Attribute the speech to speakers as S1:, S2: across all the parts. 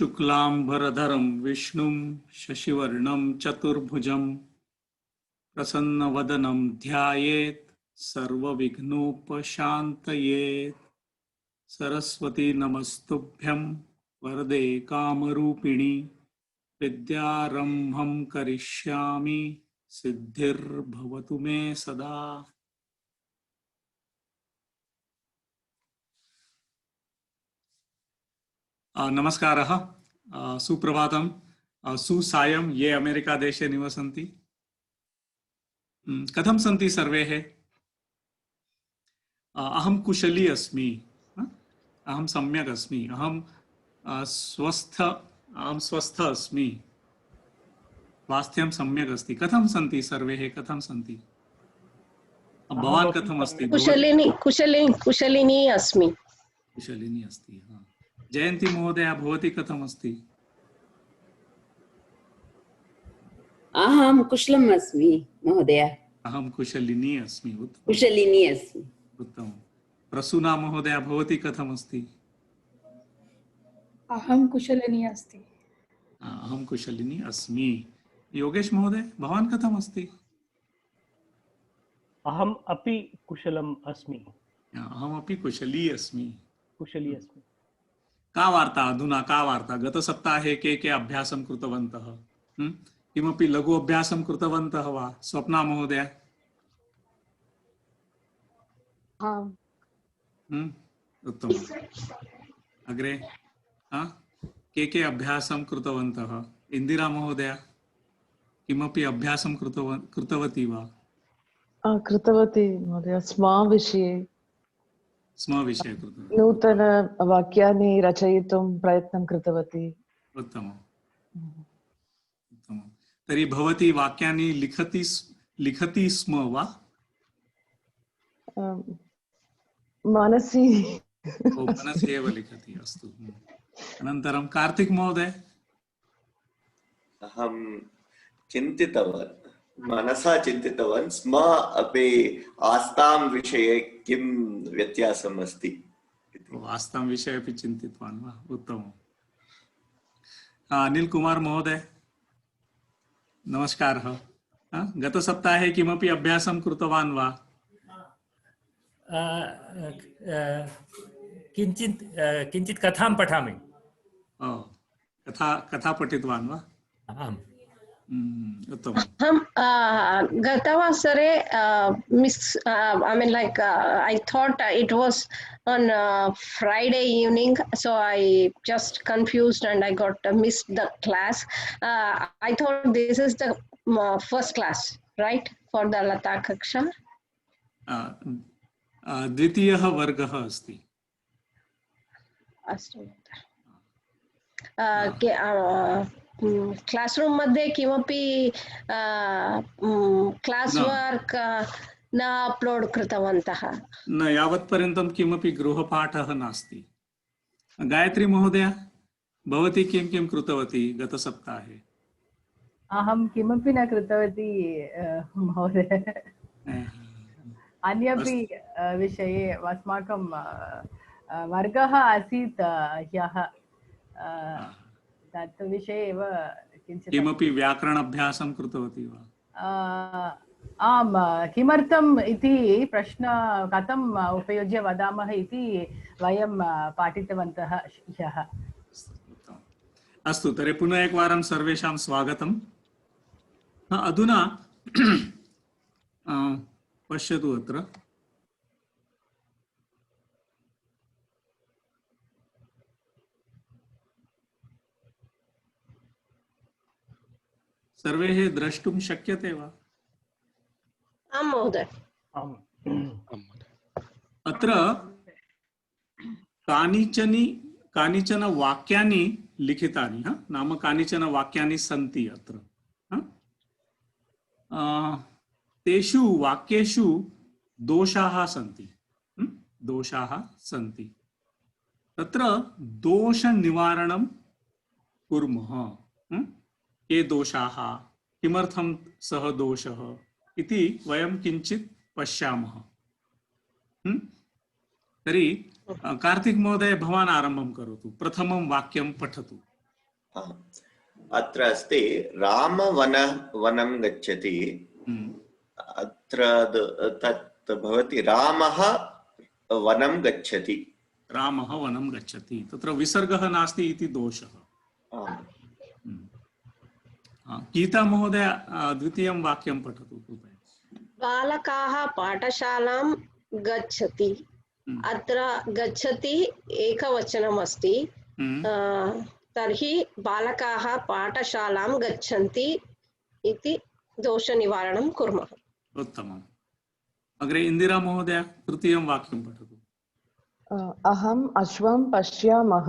S1: शुक्लांबरधरं विष्णुं शशिवर्णं चतुर्भुजं प्रसन्नवदनं ध्यायेत् सर्वविघ्नोपशान्तयेत्। सरस्वती नमस्तुभ्यं वरदे कामरूपिणी विद्यारंभं करिष्यामि सिद्धिर्भवतु मे सदा। नमस्कारः, सुप्रभातं, सुसायं ये अमेरिका देशे निवसन्ति। कथं सन्ति सर्वे? अहं कुशली अस्मि, अहं सम्यक् अस्मि, अहं स्वस्थ अस्मि, स्वास्थ्यं सम्यक् अस्ति। कथं सन्ति सर्वे? कथं सन्ति? भवान् कथम् अस्ति?
S2: कुशलिनी अस्मि।
S1: कुशलिनी अस्ति। जयन्ती महोदय, भवती कथम् अस्ति?
S3: अहं कुशलम् अस्मि महोदय।
S1: अहं कुशलिनी अस्मि।
S3: कुशलिनी अस्मि।
S1: उत्तमं। प्रसूना महोदय, भवती कथम् अस्ति?
S4: अहं कुशलिनी अस्ति।
S1: अहं कुशलिनी अस्मि। योगेश महोदय, भवान् कथम् अस्ति?
S5: अहम् अपि कुशलम् अस्मि।
S1: अहमपि कुशली अस्मि।
S5: कुशली अस्मि।
S1: का वार्ता अधुना? का वार्ता? गतसप्ताहे के अभ्यासं कृतवन्तः? किमपि लघु अभ्यासं कृतवन्तः वा? स्वप्ना महोदय? उत्तमम्। अग्रे के अभ्यासं कृतवन्तः? इंदिरा महोदय, किमपि अभ्यासं कृतवती वा?
S6: कृतवती महोदय। स्म विषये
S1: कृतवती।
S6: नूतन वाक्यानि रचयितुं प्रयत्नं कृतवती।
S1: उत्तमम्। उत्तमम्। तर्हि भवती वाक्यानि लिखति स्म वा?
S6: मनसि
S1: एव लिखति। अस्तु। अनन्तरं कार्तिक महोदय?
S7: अहं चिन्तितवान्, मनसा चिन्तितवान् स्म अपि आस्तां विषये किं व्यत्यासम् अस्ति।
S1: आस्तां विषये अपि चिन्तितवान् वा? उत्तमम्। अनिल कुमार महोदय, नमस्कारः। गतसप्ताहे किमपि अभ्यासं कृतवान् वा?
S8: किञ्चित् कथां पठामि।
S1: कथा पठितवान् वा?
S8: आम्।
S1: उत्तमम्।
S2: अहं गतवासरे I thought it was on Friday evening, so I just confused and I got missed the class. I thought this is the first class, right, for the Lata Kaksha?
S1: द्वितीयः वर्गः अस्ति।
S2: अस्तु। क्लासरूम मध्ये किमपि क्लास वर्क न upload कृतवन्तः?
S1: न, यावत्पर्यन्तं किमपि गृहपाठः नास्ति। गायत्री महोदय, भवती किं कृतवती गतसप्ताहे?
S9: अहं किमपि न कृतवती महोदय। अन्यपि विषये अस्माकं वर्गः आसीत् ह्यः, तत् विषये एव किञ्चित्।
S1: किमपि व्याकरण अभ्यासं कृतवती वा?
S9: आम्, किमर्थम् इति प्रश्न कथम् उपयुज्य वदामः इति वयं पाठितवन्तः ह्यः।
S1: अस्तु, तर्हि पुनः एकवारं सर्वेषां स्वागतम्। अधुना पश्यतु, अत्र सर्वे द्रष्टुं शक्यते वा?
S2: आम् महोदय।
S1: अत्र कानिचन वाक्यानि लिखितानि, नाम कानिचन वाक्यानि सन्ति अत्र। तेषु वाक्येषु दोषाः सन्ति। दोषाः सन्ति। तत्र दोषनिवारणं कुर्मः। के दोषाः, किमर्थं सः दोषः इति वयं किञ्चित् पश्यामः। तर्हि कार्तिक महोदय, भवान् आरम्भं करोतु। प्रथमं वाक्यं पठतु।
S7: अत्र अस्ति वनं गच्छति। अत्र तत् भवति रामः वनं गच्छति।
S1: रामः वनं गच्छति, तत्र विसर्गः नास्ति इति दोषः। गीता महोदय द्वितीयं वाक्यं पठतु कृपया।
S2: बालकाः पाठशालां गच्छति। अत्र गच्छति एकवचनम् अस्ति, तर्हि बालकाः पाठशालां गच्छन्ति इति दोषनिवारणं कुर्मः।
S1: उत्तमम्। अग्रे इन्दिरा महोदय तृतीयं वाक्यं पठतु।
S6: अहम् अश्वं पश्यामः।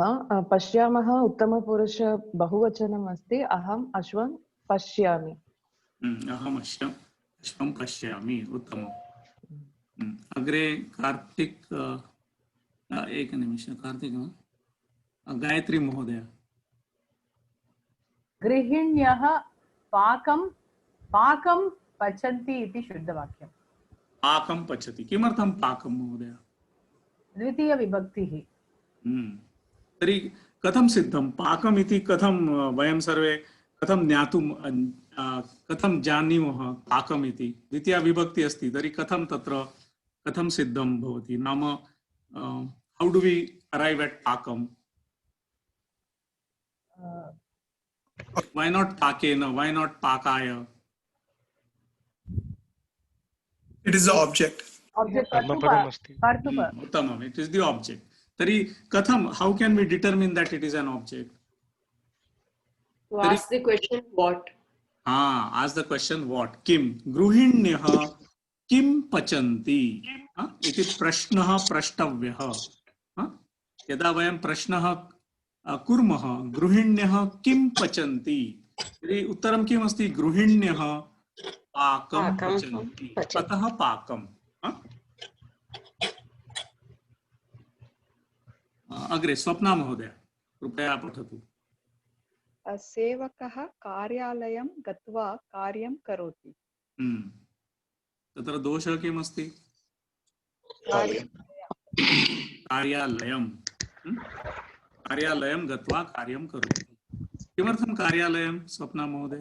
S6: पश्यामः उत्तमपुरुष बहुवचनम् अस्ति। अहम् अश्वं पश्यामि।
S1: अहम् अश्वं पश्यामि, उत्तमम्। अग्रे कार्तिक, एकनिमिषं, कार्तिक गायत्री महोदय।
S9: गृहिण्यः पाकं पचन्ति इति शुद्धवाक्यं।
S1: पाकं पचति, किमर्थं पाकं महोदय?
S9: द्वितीयविभक्तिः।
S1: तर्हि कथं सिद्धं पाकम् इति? कथं वयं सर्वे कथं ज्ञातुं कथं जानीमः पाकम् इति? द्वितीया विभक्ति अस्ति, तर्हि कथं तत्र कथं सिद्धं भवति? नाम how do we arrive at पाकम्? Why not pakena? Why not pakaya?
S4: It is the object.
S1: Uttamam, it is the object. Tari katham, how can we determine that it is an object?
S3: To ask the question what?
S1: Ask the question what. Kim gruhinyah kim pachanti. Iti prashnah prashtavyah. Yada vayam prashnah कुर्मः गृहिण्यः किं पचन्ति, तर्हि उत्तरं किम् अस्ति? गृहिण्यः पाकं पचन्ति, अतः पाकम्। अग्रे स्वप्ना महोदय कृपया पठतु।
S10: सेवकः कार्यालयं गत्वा कार्यं करोति।
S1: तत्र दोषः किम् अस्ति? कार्यालयं कार्यालयं गत्वा कार्यं करोति। किमर्थं कार्यालयं स्वप्ना महोदय?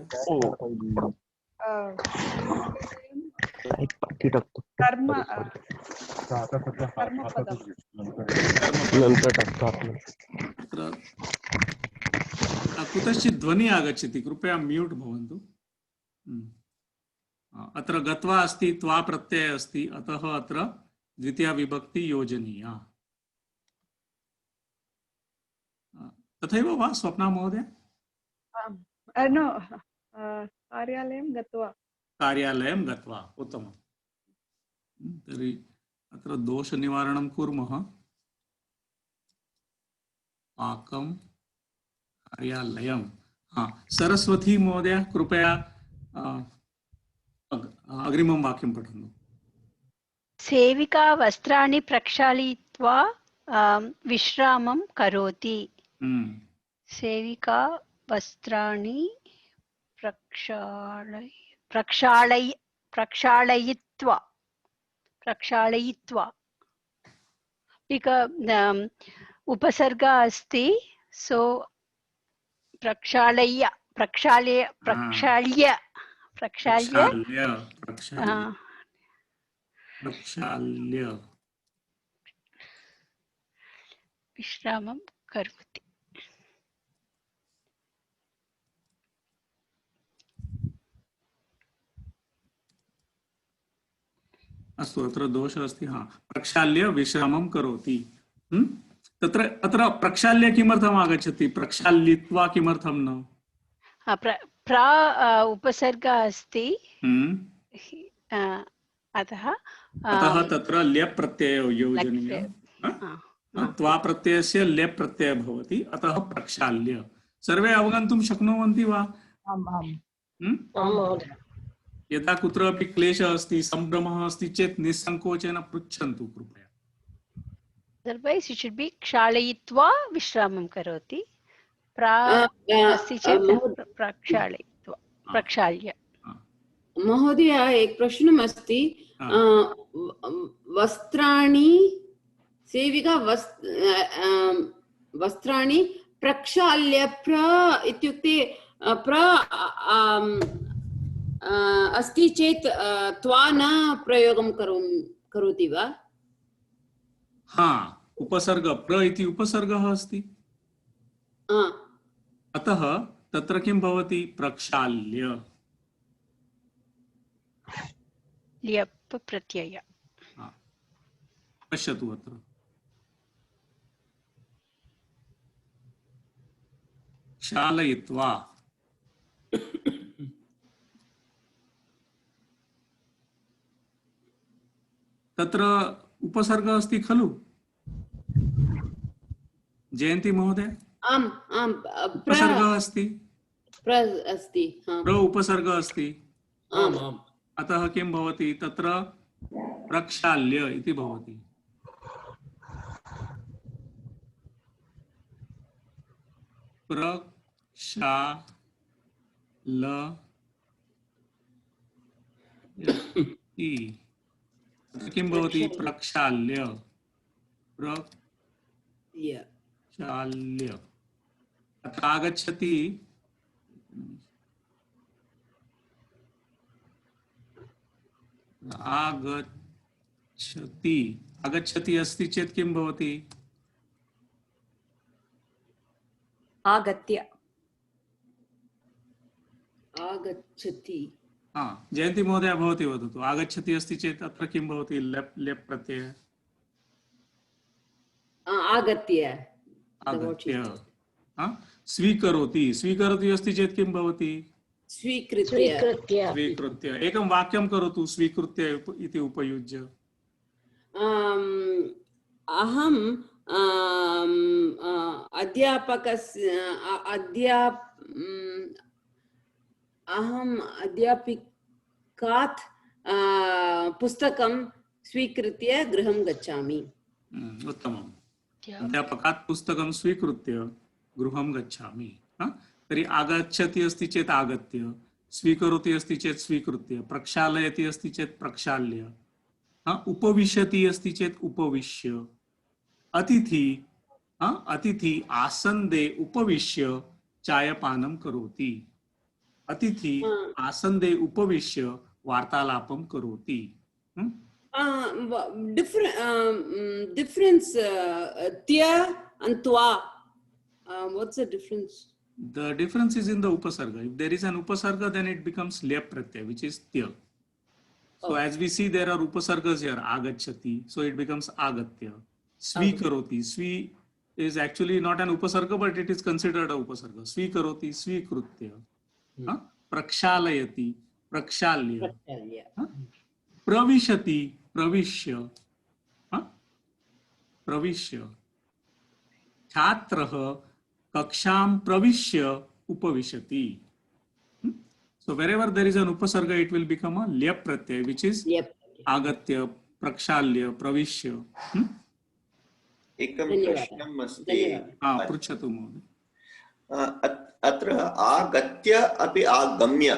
S1: कुतश्चित् ध्वनिः आगच्छति, कृपया म्यूट् भवन्तु। अत्र गत्वा अस्ति, त्वा प्रत्ययः अस्ति, अतः अत्र द्वितीया विभक्ति योजनीया। तथैव वा स्वप्ना महोदय? कार्यालयं गत्वा उत्तमम्। तर्हि अत्र दोषनिवारणं कुर्मः। पाकं कार्यालयं। सरस्वती महोदय कृपया अग्रिमं वाक्यं पठन्तु।
S11: सेविका वस्त्राणि प्रक्षालयित्वा विश्रामं करोति। सेविका वस्त्राणि प्रक्षालयित्वा उपसर्ग अस्ति, सो प्रक्षाल्य विश्रामं करोति।
S1: अस्तु, अत्र दोषः अस्ति। प्रक्षाल्य विश्रामं करोति। तत्र अत्र प्रक्षाल्य किमर्थम् आगच्छति? प्रक्षाल्यित्वा किमर्थं न?
S11: उपसर्ग अस्ति, अतः
S1: तत्र ल्यप् प्रत्ययो योजनीयः। त्वा प्रत्ययस्य ल्यप् प्रत्ययः भवति, अतः प्रक्षाल्य। सर्वे अवगन्तुं शक्नुवन्ति वा? यदा कुत्रापि क्लेशः अस्ति, सम्भ्रमः अस्ति चेत् निस्सङ्कोचेन पृच्छन्तु कृपया।
S11: Otherwise it should be क्षालयित्वा विश्रामं करोति। अस्ति चेत् प्रक्षाल्य।
S3: महोदय एक प्रश्नम् अस्ति। वस्त्राणि सेविका वस्त्राणि प्रक्षाल्य प्र इत्युक्ते प्र अस्ति चेत् त्वा न प्रयोगं करोति वा?
S1: हाँ, उपसर्ग प्र इति उपसर्गः अस्ति, अतः तत्र किं भवति? प्रक्षाल्य।
S11: ल्यप् प्रत्यय।
S1: पश्यतु अत्र क्षालयित्वा तत्र उपसर्ग अस्ति खलु जयंती महोदय?
S3: आम् आम्
S1: उपसर्ग अस्ति,
S3: प्र अस्ति,
S1: प्र उपसर्ग अस्ति,
S3: आम्
S1: अतः किं भवति? तत्र प्रक्षाल्य इति भवति। किं भवति? प्रक्षाल्य, प्रक्षाल्य। अत्र आगच्छति आगच्छति, आगच्छति अस्ति चेत् किं भवति?
S3: आगत्य, आगच्छति।
S1: हाँ, जयंती महोदय भवती वदतु, आगच्छति अस्ति चेत् अत्र किं भवति? लेप् लेप् प्रत्यय।
S3: आगत्य,
S1: आगत्य। स्वीकरोति, स्वीकरोति अस्ति चेत् किं भवति?
S3: स्वीकृत्य।
S1: स्वीकृत्य। एकं वाक्यं करोतु स्वीकृत्य इति उपयुज्य।
S3: अहं अध्यापकस्य अहम् अध्यापिकात् पुस्तकं स्वीकृत्य गृहं गच्छामि।
S1: उत्तमम्। अध्यापकात् पुस्तकं स्वीकृत्य गृहं गच्छामि। तर्हि आगच्छति अस्ति चेत् आगत्य, स्वीकरोति अस्ति चेत् स्वीकृत्य, प्रक्षालयति अस्ति चेत् प्रक्षाल्य, उपविशति अस्ति चेत् उपविश्य, अतिथि अतिथि आसन्दे उपविश्य चायपानं करोति, अतिथि आसन्दे उपविश्य वार्तालापं करोति।
S3: Difference tya and twa. What's the difference?
S1: The difference is in the upasarga. If there is an upasarga, then it becomes lep pratyay, which is tya. So as we see, there are upasargas here. Agachati, so it becomes agatya. Svikaroti. Svi is actually not an upasarga, but it is considered a upasarga. Svikaroti, svikrutya. Prakshalayati, prakshalya. Pravishati, pravishya. Pravishya. Chhatrah kaksham pravishya upavishati. So wherever there is an upasarga, it will become a lyap pratyay, which is agatya, prakshalya, pravishya.
S7: एकं प्रश्नम् अस्ति।
S1: पृच्छतु महोदय।
S7: अत्र आगत्य अपि आगम्य।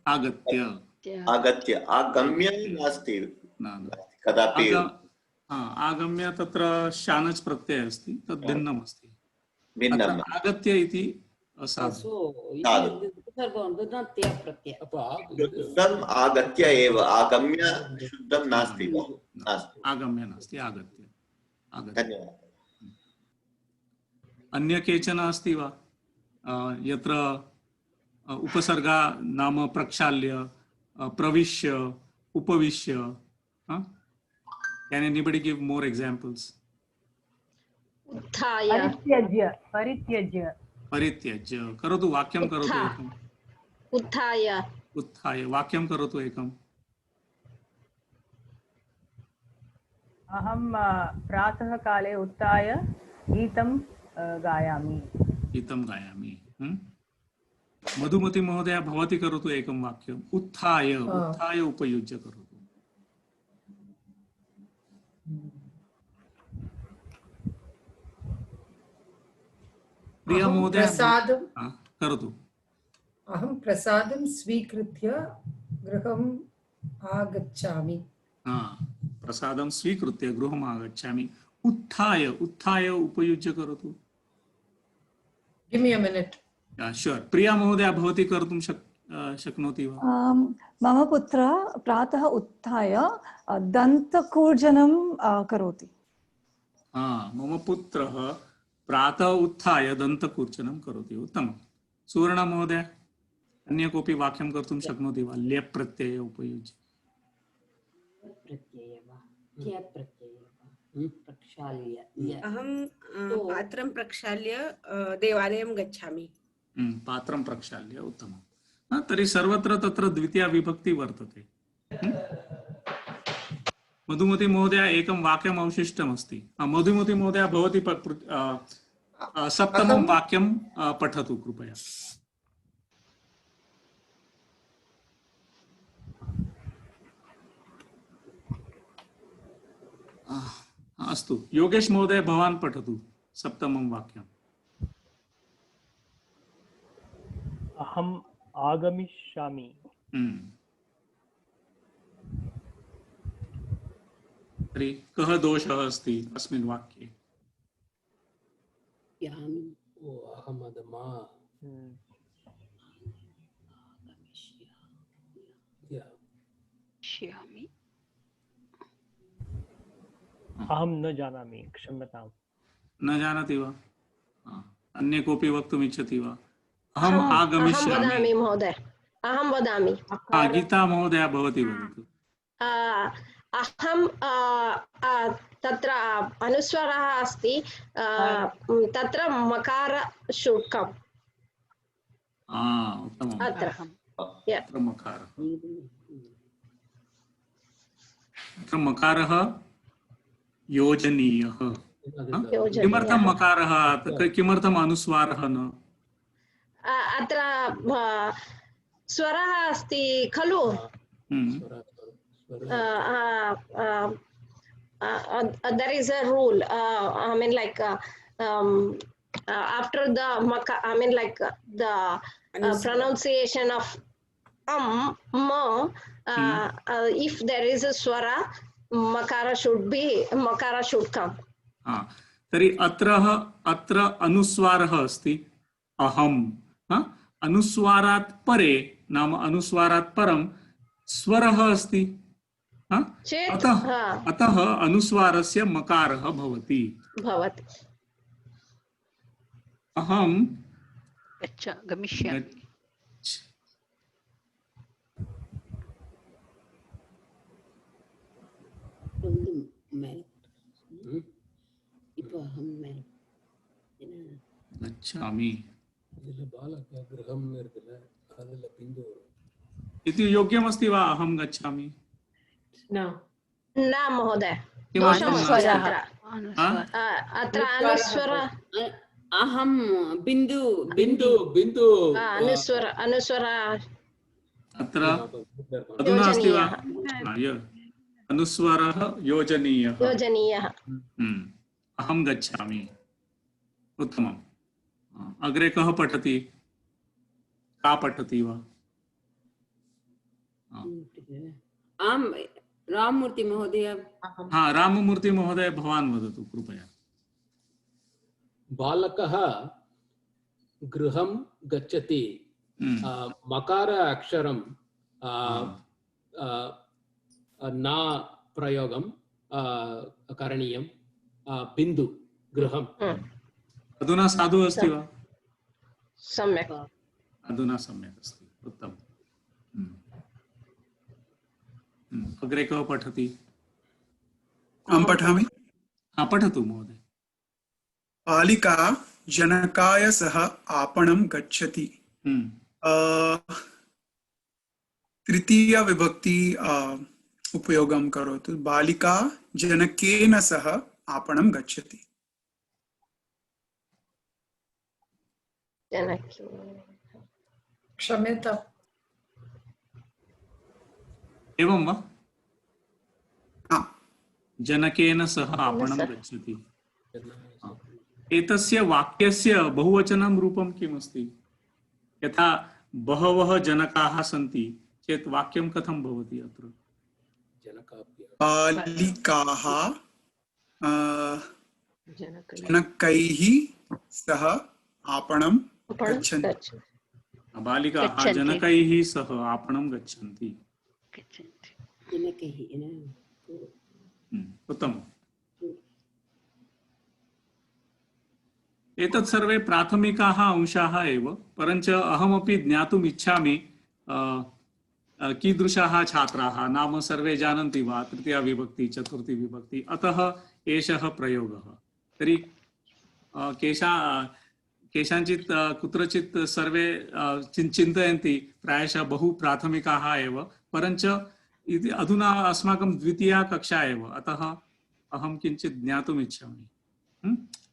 S1: आगत्य।
S7: आगत्य, आगम्य नास्ति कदापि।
S1: आगम्य तत्र शानच् प्रत्ययः अस्ति, तद् भिन्नम् अस्ति।
S7: भिन्नम्।
S1: आगत्य इति असाधु।
S7: शुद्धम् आगत्य एव, आगम्य शुद्धं नास्ति।
S1: आगम्य नास्ति, आगत्य।
S7: धन्यवादः।
S1: अन्य केचन अस्ति वा यत्र उपसर्गा नाम प्रक्षाल्य, प्रविश्य, उपविश्य? Can anybody give more examples?
S9: परित्यज्य, परित्यज्य।
S1: परित्यज्य। करोतु, वाक्यं करोतु एकम्।
S2: उत्थाय।
S1: उत्थाय, वाक्यं करोतु एकम्।
S9: अहं प्रातःकाले उत्थाय गीतं गायामि।
S1: गीतं गायामि। मधुमती महोदय भवती करोतु एकं वाक्यम्। उत्थाय, उत्थाय उपयुज्य करोतु। प्रिया महोदय करोतु।
S12: अहं प्रसादं स्वीकृत्य गृहम् आगच्छामि।
S1: प्रसादं स्वीकृत्य गृहम् आगच्छामि। उत्थाय, उत्थाय उपयुज्य करोतु।
S12: Give me a minute.
S1: Sure. प्रिया महोदय भवती कर्तुं शक्नोति वा?
S13: मम पुत्रः प्रातः उत्थाय दन्तकूर्जनं करोति।
S1: मम पुत्रः प्रातः उत्थाय दन्तकूर्जनं करोति। उत्तमं। सुवर्णा महोदय अन्य कोऽपि वाक्यं कर्तुं शक्नोति वा ल्यप् प्रत्यय उपयुज्य?
S3: अहं पात्रं प्रक्षाल्य देवालयं गच्छामि।
S1: पात्रं प्रक्षाल्य। उत्तमं। तर्हि सर्वत्र तत्र द्वितीया विभक्ति वर्तते। मधुमती महोदय एकं वाक्यम् अवशिष्टमस्ति। मधुमती महोदय भवती सप्तमं वाक्यं पठतु कृपया। अस्तु योगेश महोदय भवान् पठतु सप्तमं वाक्यम्।
S5: अहम् आगमिष्यामि।
S1: तर्हि कः दोषः अस्ति अस्मिन् वाक्ये?
S5: अहं न जानामि, क्षम्यताम्।
S1: न जानाति वा? अन्य कोऽपि वक्तुम् इच्छति वा? अहम् आगमिष्यामि।
S2: वदामि महोदय, अहं वदामि।
S1: गीता महोदय भवती वदतु।
S2: अहं तत्र अनुस्वारः अस्ति, तत्र मकार शुल्कम्।
S1: उत्तमम्।
S2: अत्र
S1: मकारः योजनीयः। किमर्थं मकारः? किमर्थम् अनुस्वारः न?
S2: अत्र स्वरः अस्ति खलु। There is a rule. I mean, like after the the pronunciation of ma, if there is a swara, makara should come.
S1: तर्हि अत्र अनुस्वारः अस्ति अहम्। अनुस्वारात् परे नाम अनुस्वारात् परं स्वरः अस्ति। अतः अनुस्वारस्य मकारः भवति। अहं
S11: गमिष्यामि।
S1: गच्छामि इति योग्यमस्ति वा? अहं गच्छामि
S2: न महोदय, अत्र अनुस्वर
S3: अहं बिन्दु
S2: अनुस्वर
S1: अत्र अधुना अस्ति वा? अनुस्वारः योजनीयः। अहं गच्छामि। उत्तमम्। अग्रे कः पठति? का पठति वा?
S3: राममूर्ति महोदय।
S1: राममूर्ति महोदय भवान् वदतु कृपया।
S14: बालकः गृहं गच्छति। मकार अक्षरं न प्रयोगं करणीयं। बिन्दु गृहम्।
S1: अधुना साधु अस्ति वा?
S2: सम्यक्।
S1: अधुना सम्यक् अस्ति। उत्तमम्। अग्रे कः पठति?
S4: अहं पठामि।
S1: पठतु महोदय।
S4: बालिका जनकाय सह आपणं गच्छति। तृतीया विभक्ति उपयोगं करोतु। बालिका जनकेन सह आपणं गच्छति।
S12: क्षम्यताम्।
S1: एवं वा? जनकेन सह आपणं गच्छति। एतस्य वाक्यस्य बहुवचनं रूपं किमस्ति? यथा बहवः जनकाः सन्ति चेत् वाक्यं कथं भवति? अत्र
S4: बालिकाः जनकैः सह आपणं गच्छन्ति
S1: बालिकाः जनकैः सह आपणं गच्छन्ति। उत्तमम्। एतत् सर्वे प्राथमिकाः अंशाः एव, परञ्च अहमपि ज्ञातुम् इच्छामि कीदृशाः छात्राः, नाम सर्वे जानन्ति वा तृतीया विभक्ति चतुर्थी विभक्ति, अतः एषः प्रयोगः। तर्हि केषाञ्चित् कुत्रचित् सर्वे चिन्तयन्ति प्रायशः बहु प्राथमिकाः एव, परञ्च अधुना अस्माकं द्वितीया कक्षा एव, अतः अहं किञ्चित् ज्ञातुम् इच्छामि।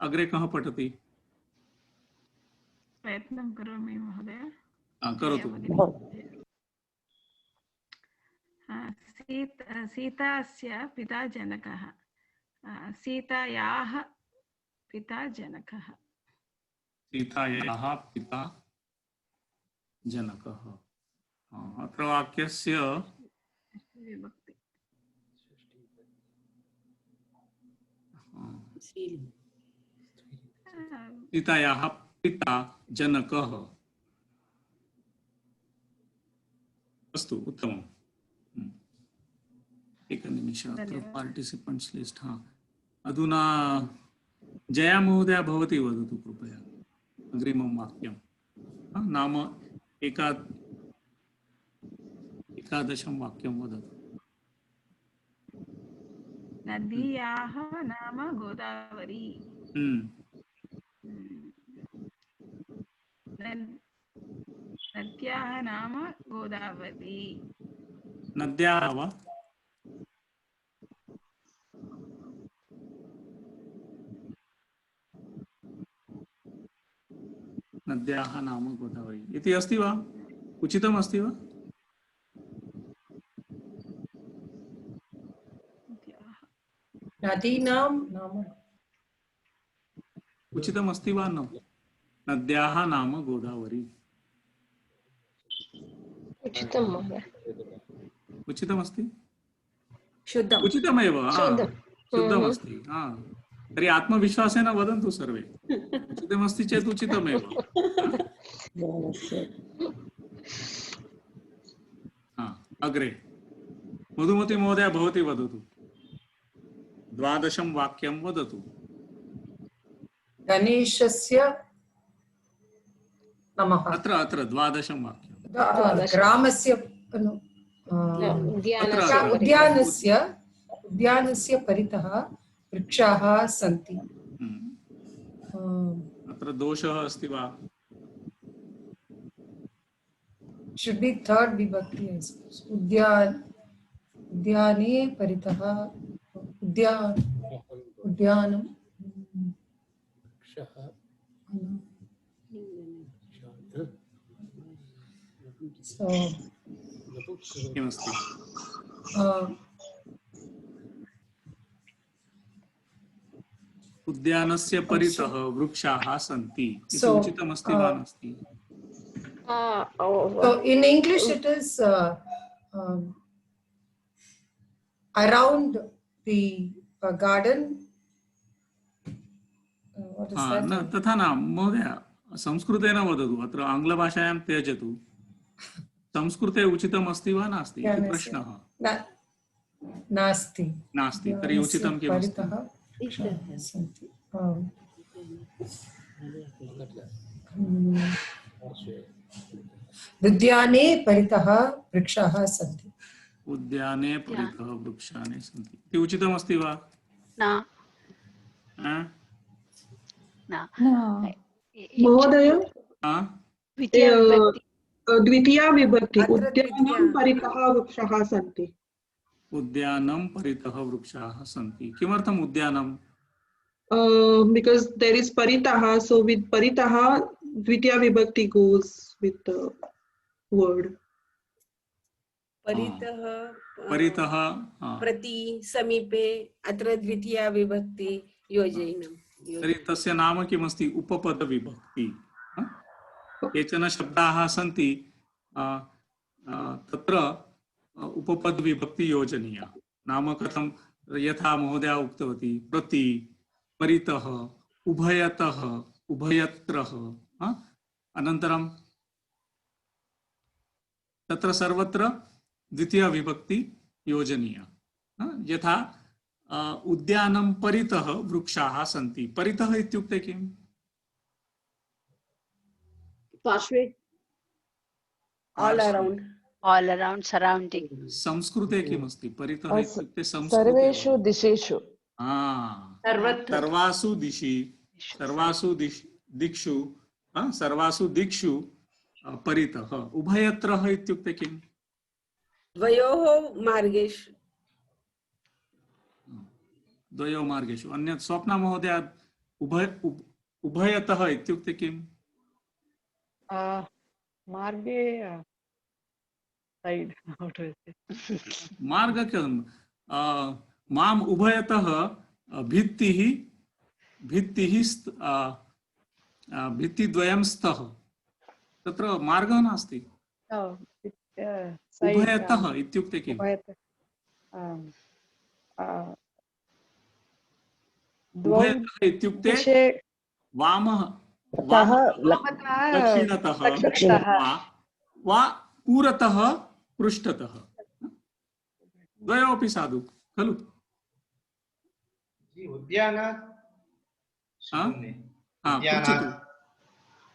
S1: अग्रे कः पठति?
S11: प्रयत्नं करोमि महोदय।
S1: करोतु।
S11: सीतास्य पिता जनकः, सीतायाः पिता जनकः।
S1: सीतायाः पिता जनकः। अत्र वाक्यस्य
S11: विभक्ति
S1: सीतायाः पिता जनकः। अस्तु, उत्तमम्। एकनिमिषम्, अत्र पार्टिसिपेंट्स् लिस्ट्। अधुना जया महोदया भवती वदतु कृपया अग्रिमं वाक्यं। नाम एकादशं वाक्यं वदतु।
S11: नद्याः नाम गोदावरी। नद्याः नाम गोदावरी।
S1: नद्याः वा? नद्याः नाम गोदावरी इति अस्ति वा? उचितम् अस्ति वा?
S12: नदीनां नाम
S1: उचितम् अस्ति वा? न, नद्याः नाम गोदावरी।
S2: उचितं महोदय।
S1: उचितमस्ति?
S3: शुद्धम्।
S1: उचितमेव, शुद्धमस्ति। तर्हि आत्मविश्वासेन वदन्तु सर्वे। उचितमस्ति चेत् उचितमेव। अग्रे मधुमती महोदय भवती वदतु। द्वादशं वाक्यं वदतु।
S12: गणेशस्य नमः।
S1: अत्र द्वादशं वाक्यं।
S12: ग्रामस्य उद्यानस्य परितः वृक्षाः सन्ति।
S1: अत्र दोषः अस्ति वा?
S12: should be third vibhakti, I suppose. उद्याने परितः उद्यानं so
S1: किमस्ति? उद्यानस्य परितः वृक्षाः सन्ति। उचितमस्ति वा नास्ति?
S12: So in English it is around the garden. What is that?
S1: न तथा न महोदय, संस्कृतेन वदतु। अत्र आङ्ग्लभाषायां त्यजतु। संस्कृते उचितम् अस्ति वा नास्ति इति प्रश्नः।
S12: नास्ति।
S1: नास्ति, तर्हि उचितं किमस्ति?
S12: उद्याने परितः वृक्षाः सन्ति।
S1: उद्याने परितः वृक्षाः सन्ति इति उचितमस्ति वा?
S11: न।
S15: महोदय, द्वितीया विभक्ति उद्यानं परितः वृक्षाः सन्ति।
S1: उद्यानं परितः वृक्षाः सन्ति। किमर्थम् उद्यानं?
S15: Because there is paritah, so with paritah dvitiya vibhakti goes with the word.
S3: परितः प्रति समीपे अत्र द्वितीया विभक्ति योजयिनम्।
S1: तर्हि तस्य नाम किमस्ति? उपपद विभक्ति। केचन शब्दाः सन्ति तत्र उपपद विभक्ति योजनीया। नाम कथं? यथा महोदया उक्तवती, प्रति, परितः, उभयतः, उभयत्रः अनन्तरं तत्र सर्वत्र द्वितीया विभक्ति योजनीया यथा उद्यानं परितः वृक्षाः सन्ति। परितः इत्युक्ते किम्?
S3: पार्श्वे all around
S11: surrounding
S1: संस्कृते किमस्ति? परितः इत्युक्ते
S6: सर्वेषु दिशेषु
S1: सर्वासु दिशि दिक्षु सर्वासु दिक्षु परितः। उभयत्रः इत्युक्ते किम्?
S3: द्वयोः मार्गेषु
S1: द्वयोः मार्गेषु। अन्यत् स्वप्ना महोदय उभयतः इत्युक्ते किम्?
S10: मार्गे साइड
S1: मार्ग माम उभयतः भित्तिद्वयं स्तः तत्र मार्गः नास्ति। उभयतः इत्युक्ते किम्? उभयतः इत्युक्ते वामः दक्षिणतः वा पुरतः पृष्ठतः द्वयोऽपि साधु खलु?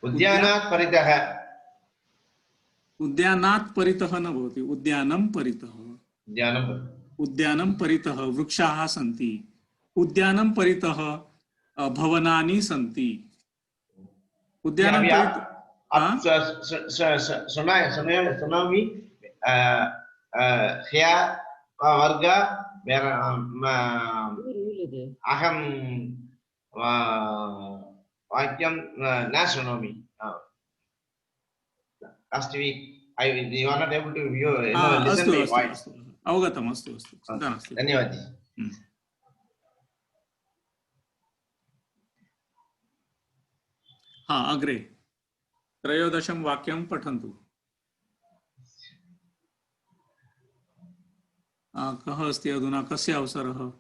S16: उद्यानात् परितः
S1: उद्यानात् परितः न भवति, उद्यानं परितः। उद्यानं परितः वृक्षाः सन्ति, उद्यानं परितः भवनानि सन्ति। उद्यानं
S16: सुनामि ह्य वर्ग अहं वाक्यं न शृणोमि। Last week you are not able to view listen my voice.
S1: अवगतम्, अस्तु अस्तु, चिन्ता नास्ति।
S16: धन्यवादः।
S1: अग्रे 13 वाक्यं पठन्तु। कः अस्ति अधुना, कस्य अवसरः?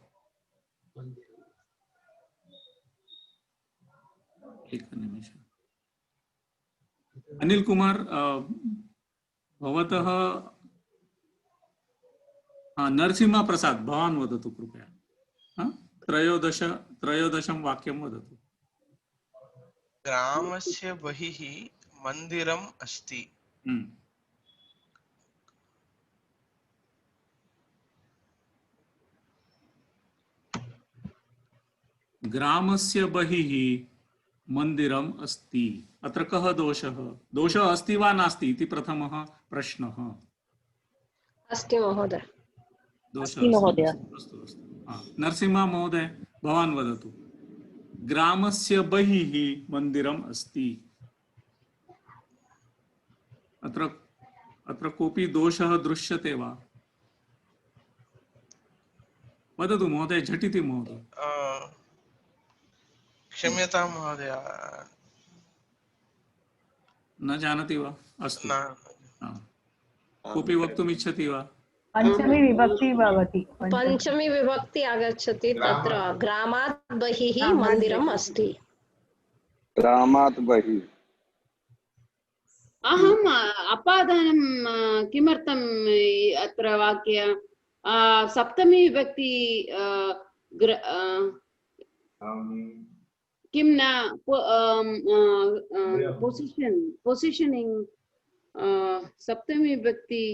S1: एकनिमेषम्। अनिल कुमार भवतः नरसिंह प्रसाद भवान् वदतु कृपया। 13 वाक्यं वदतु।
S17: ग्रामस्य बहिः मन्दिरम् अस्ति।
S1: ग्रामस्य बहिः मन्दिरम् अस्ति। अत्र कः दोषः? दोषः अस्ति वा नास्ति इति प्रथमः प्रश्नः।
S2: अस्ति महोदय।
S1: दोषः महोदय। अस्तु अस्तु। नरसिंह महोदय भवान् वदतु। ग्रामस्य बहिः मन्दिरम् अस्ति। अत्र कोऽपि दोषः दृश्यते वा? वदतु महोदय, झटिति महोदय।
S17: क्षम्यतां महोदय,
S1: न जानाति वा? अस्तु, कोऽपि वक्तुम् इच्छति वा?
S9: पंचमी विभक्ति भवति।
S2: पंचमी विभक्ति आगच्छति। तत्र ग्रामात् बहिः मन्दिरम् अस्ति।
S18: ग्रामात् बहिः।
S3: अहम् अपादानं किमर्थम् अत्र वाक्य सप्तमी विभक्ति किं न पोसिशनिंग सप्तमी विभक्ति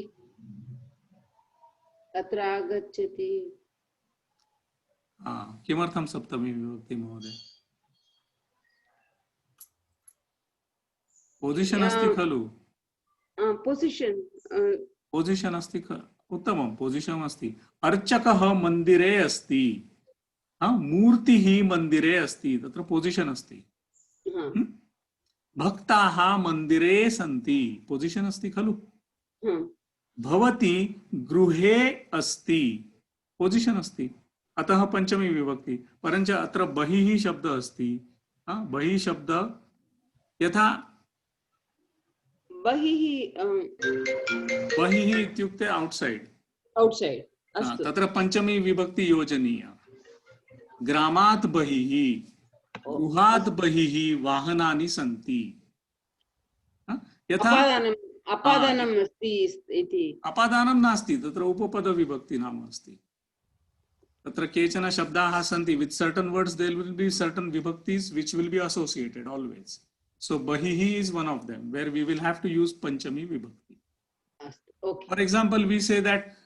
S3: अत्र आगच्छति।
S1: किमर्थं सप्तमी विभक्ति महोदय? पोजिशन अस्ति खलु? पोजिशन अस्ति, उत्तमं पोजिशन अस्ति। अर्चकः मन्दिरे अस्ति, मूर्तिः मन्दिरे अस्ति, तत्र पोजिशन अस्ति। भक्ताः मन्दिरे सन्ति, पोजिशन अस्ति खलु? भवती गृहे अस्ति, पोजिशन अस्ति। अतः पंचमी विभक्ति। परञ्च अत्र बहिः शब्दः अस्ति। बहिः शब्द यथा बहिः इत्युक्ते औट्सैड्। तत्र पंचमी विभक्ति योजनीया। ग्रामात् बहिः गृहात् बहिः वाहनानि सन्ति। यथा
S3: अपादानम् अस्ति इति।
S1: अपादानं नास्ति, तत्र उपपदविभक्ति नाम अस्ति। तत्र केचन शब्दाः सन्ति, with certain words there will be certain vibhaktis which will be associated always. So bahihi is one of them where we will have to use panchami vibhakti.
S3: Okay.
S1: For example, we say that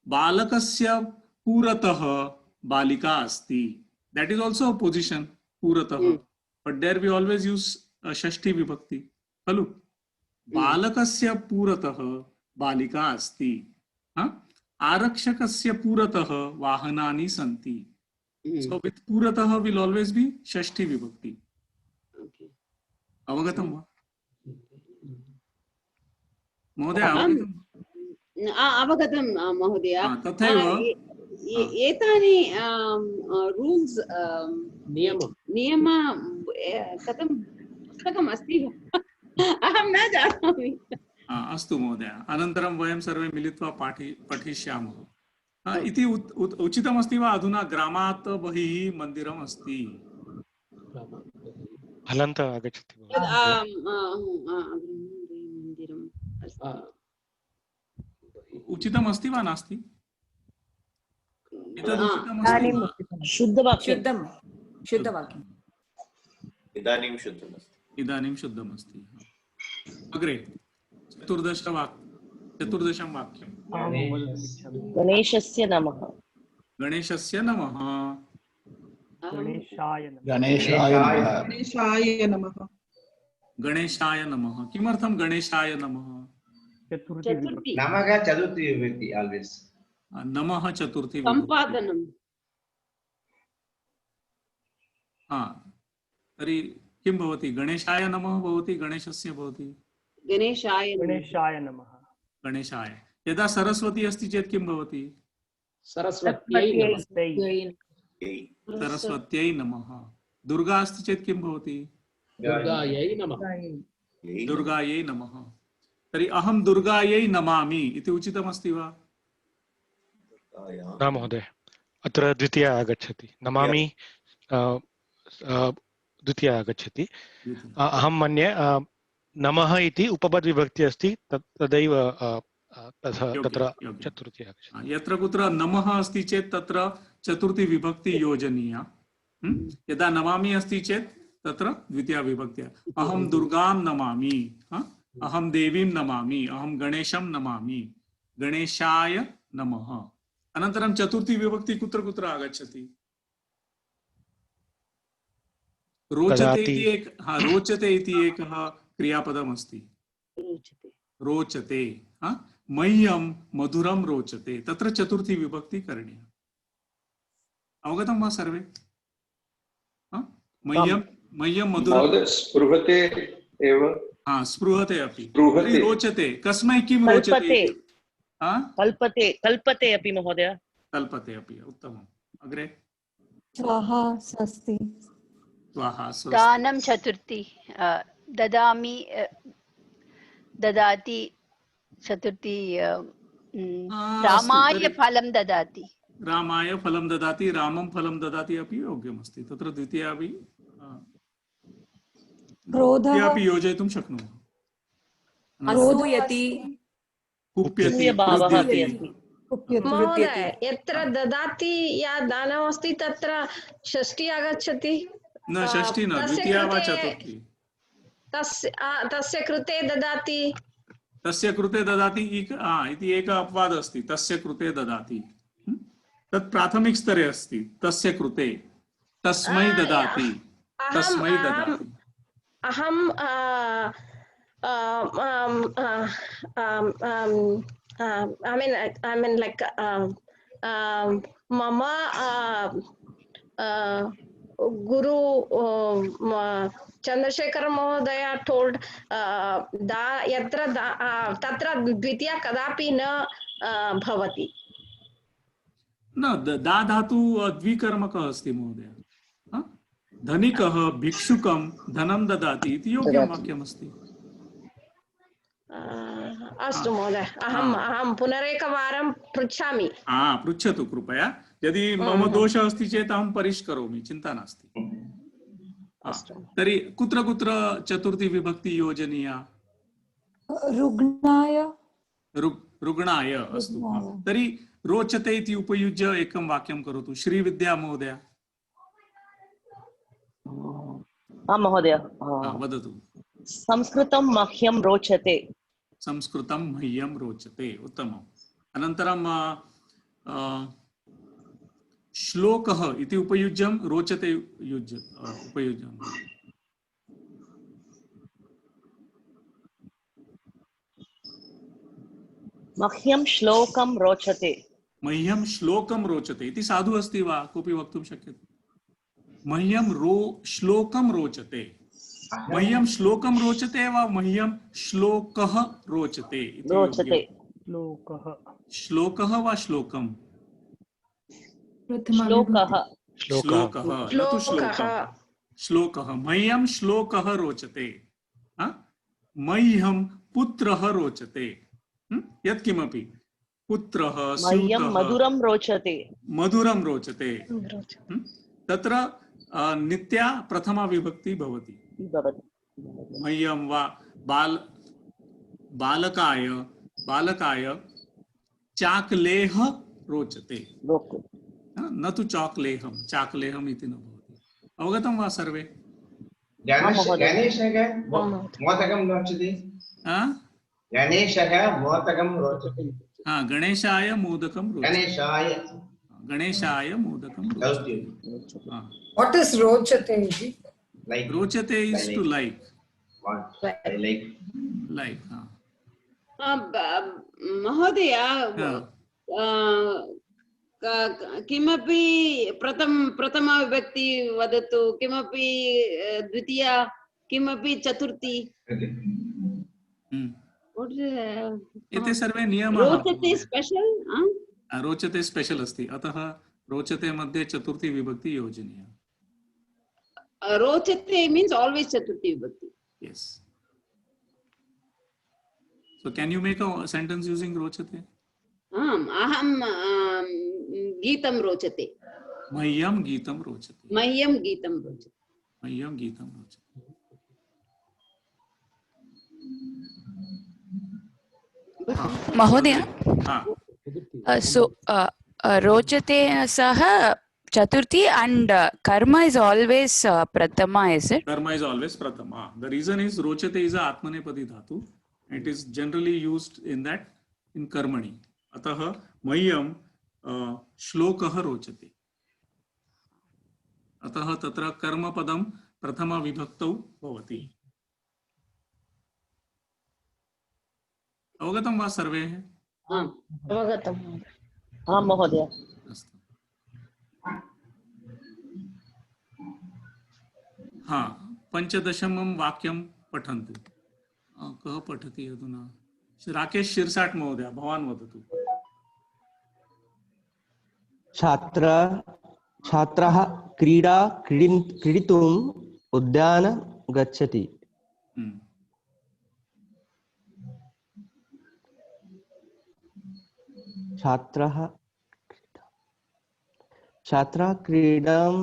S1: balakasya puratah balika asti. That is also a position, puratah. But there we always use shashti vibhakti. Hello. बालकस्य पुरतः बालिका अस्ति, आरक्षकस्य पुरतः वाहनानि सन्ति. So with पुरतः will always be षष्ठी विभक्ति. अवगतं वा महोदय?
S3: अवगतं महोदय.
S1: तथैव
S3: एतानि रूल्स् नियम कथं पुस्तकम् अस्ति वा? अहं न जानामि.
S1: अस्तु महोदय, अनन्तरं वयं सर्वे मिलित्वा पठिष्यामः इति उचितमस्ति वा? अधुना ग्रामात् बहिः मन्दिरम् अस्ति.
S19: हलन्त आगच्छति
S1: उचितमस्ति वा नास्ति?
S12: शुद्धवाक्यम्.
S7: इदानीं शुद्धमस्ति.
S1: इदानीं शुद्धमस्ति. अग्रे चतुर्दशं वाक्यं.
S6: गणेशस्य नमः.
S1: गणेशस्य नमः.
S15: गणेशाय नमः.
S1: गणेशाय नमः. किमर्थं गणेशाय नमः?
S16: नमः चतुर्थी विभक्ति always.
S1: नमः चतुर्थी
S3: सम्पादनं.
S1: तर्हि किं भवति? गणेशाय नमः भवति, गणेशस्य भवति
S3: गणेशाय
S5: नमः.
S1: गणेशाय. यदा सरस्वती अस्ति चेत् किं भवति? सरस्वत्यै नमः. दुर्गा अस्ति चेत् किं भवति? दुर्गायै नमः. तर्हि अहं दुर्गायै नमामि इति उचितमस्ति वा?
S19: न महोदय, अत्र द्वितीया आगच्छति. नमामि द्वितीया आगच्छति. अहं मन्ये नमः इति उपपदविभक्ति अस्ति, तदैव तत्र चतुर्थी आगच्छति.
S1: यत्र कुत्र नमः अस्ति चेत् तत्र चतुर्थी विभक्ति योजनीया. यदा नमामि अस्ति चेत् तत्र द्वितीया विभक्ति. अहं दुर्गां नमामि, अहं देवीं नमामि, अहं गणेशं नमामि, गणेशाय नमः. अनन्तरं चतुर्थी विभक्ति कुत्र कुत्र आगच्छति? रोचते इति एकः क्रियापदमस्ति. रोचते. मह्यं मधुरं रोचते. तत्र चतुर्थी विभक्ति करणीया. अवगतं वा सर्वे? मह्यं मधुरं.
S18: स्पृहते एव.
S1: स्पृहते अपि. रोचते. कस्मै किं रोचते?
S6: कल्पते अपि महोदय.
S1: कल्पते अपि. उत्तमम्. अग्रे
S13: स्वाहा स्वस्ति.
S11: दानं चतुर्थी. ददामि ददाति चतुर्थी. रामाय फलं ददाति.
S1: रामाय फलं ददाति, रामं फलं ददाति अपि योग्यमस्ति. तत्र द्वितीया अपि योजयितुं शक्नुमः.
S2: महोदय, यत्र ददाति या दानमस्ति तत्र षष्ठी आगच्छति.
S1: न षष्ठी न, द्वितीया वा चतुर्थी.
S2: तस्य कृते ददाति.
S1: तस्य कृते ददाति इति एकः अपवादः अस्ति. तस्य कृते ददाति तत् प्राथमिक स्तरे अस्ति. तस्य कृते, तस्मै ददाति, तस्मै ददाति.
S2: अहं I mean like mama Guru Chandrasekhar Mahodaya told yatra tatra dvitiya kadapi na bhavati.
S1: न दा धातु द्विकर्मकः अस्ति महोदय. धनिकः भिक्षुकं धनं ददाति इति योग्यं वाक्यमस्ति.
S2: अस्तु महोदय, अहं पुनरेकवारं पृच्छामि.
S1: पृच्छतु कृपया. यदि मम दोषः अस्ति चेत् अहं परिष्करोमि, चिन्ता नास्ति. तर्हि कुत्र कुत्र चतुर्थी विभक्ति योजनीया?
S13: रुग्णाय
S1: रुग्णाय अस्तु। तर्हि रोचते इति उपयुज्य एकं वाक्यं करोतु। श्रीविद्या महोदय।
S6: महोदय
S1: वदतु।
S6: संस्कृतं मह्यं रोचते।
S1: संस्कृतं मह्यं रोचते, उत्तमम्। अनन्तरं श्लोकः इति उपयुज्यं रोचते उपयुज्यं।
S6: मह्यं श्लोकं रोचते।
S1: मह्यं श्लोकं रोचते इति साधु अस्ति वा? कोऽपि वक्तुं शक्यते? मह्यं श्लोकं रोचते। मह्यं श्लोकं रोचते वा मह्यं श्लोकः रोचते?
S6: रोचते।
S1: श्लोकः वा श्लोकम्?
S6: श्लोकः।
S1: श्लोकः न तु श्लोकः। श्लोकः। मह्यं श्लोकः रोचते। मह्यं पुत्रः रोचते। यत्किमपि पुत्रः,
S6: मह्यं मधुरं रोचते।
S1: मधुरं रोचते। तत्र नित्या प्रथमा विभक्ति भवति। मह्यं वा बालकाय चाकलेह रोचते, न तु चाकलेहं। चाकलेहम् इति न भवति। अवगतं वा सर्वे?
S16: गणेशः मोदकं रोचते। गणेशः मोदकं रोचते।
S1: गणेशाय मोदकं रोचते। गणेशाय मोदकं रोचते।
S12: What is rochate?
S16: Like.
S1: Rochate is to like. Like.
S3: महोदय किमपि प्रथमा विभक्ति वदतु, किमपि द्वितीया, किमपि चतुर्थी।
S1: एते सर्वे नियमाः।
S3: रोचते स्पेशल?
S1: रोचते स्पेशल अस्ति, अतः रोचते मध्ये चतुर्थी विभक्ति योजनीया।
S3: रोचते means always chaturthi vibhakti.
S1: Yes. So can you make a sentence using rochate?
S3: Aham geetam rochate.
S1: Mahyam geetam rochate.
S3: Mahyam geetam rochate.
S1: Mahyam geetam rochate.
S20: Mahodaya. So rochate saha chaturthi and karma is always pratama, is it?
S1: Karma is always pratama. The reason is rochate is a atmanepadi dhatu. It is generally used in karmani. Atah mahyam shlokah rochate. Atah tatra karma padam prathama vibhaktau bhavati. अवगतं वा सर्वे?
S6: अवगतं। महोदय।
S1: पंचदशमं वाक्यं पठन्तु। कः पठति अधुना? राकेश शिरसाट महोदय, भवान् वदतु।
S21: छात्रः क्रीडितुम् उद्यानं गच्छति। छात्रः क्रीडां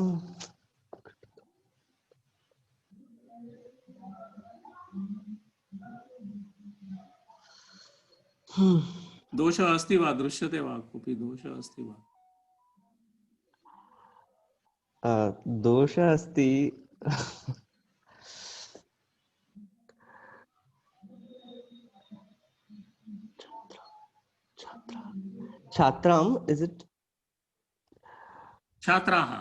S1: दोषः अस्ति वा? दृश्यते वा? कोऽपि दोषः अस्ति वा?
S21: दोषः अस्ति। छात्राम् is it?
S1: छात्राः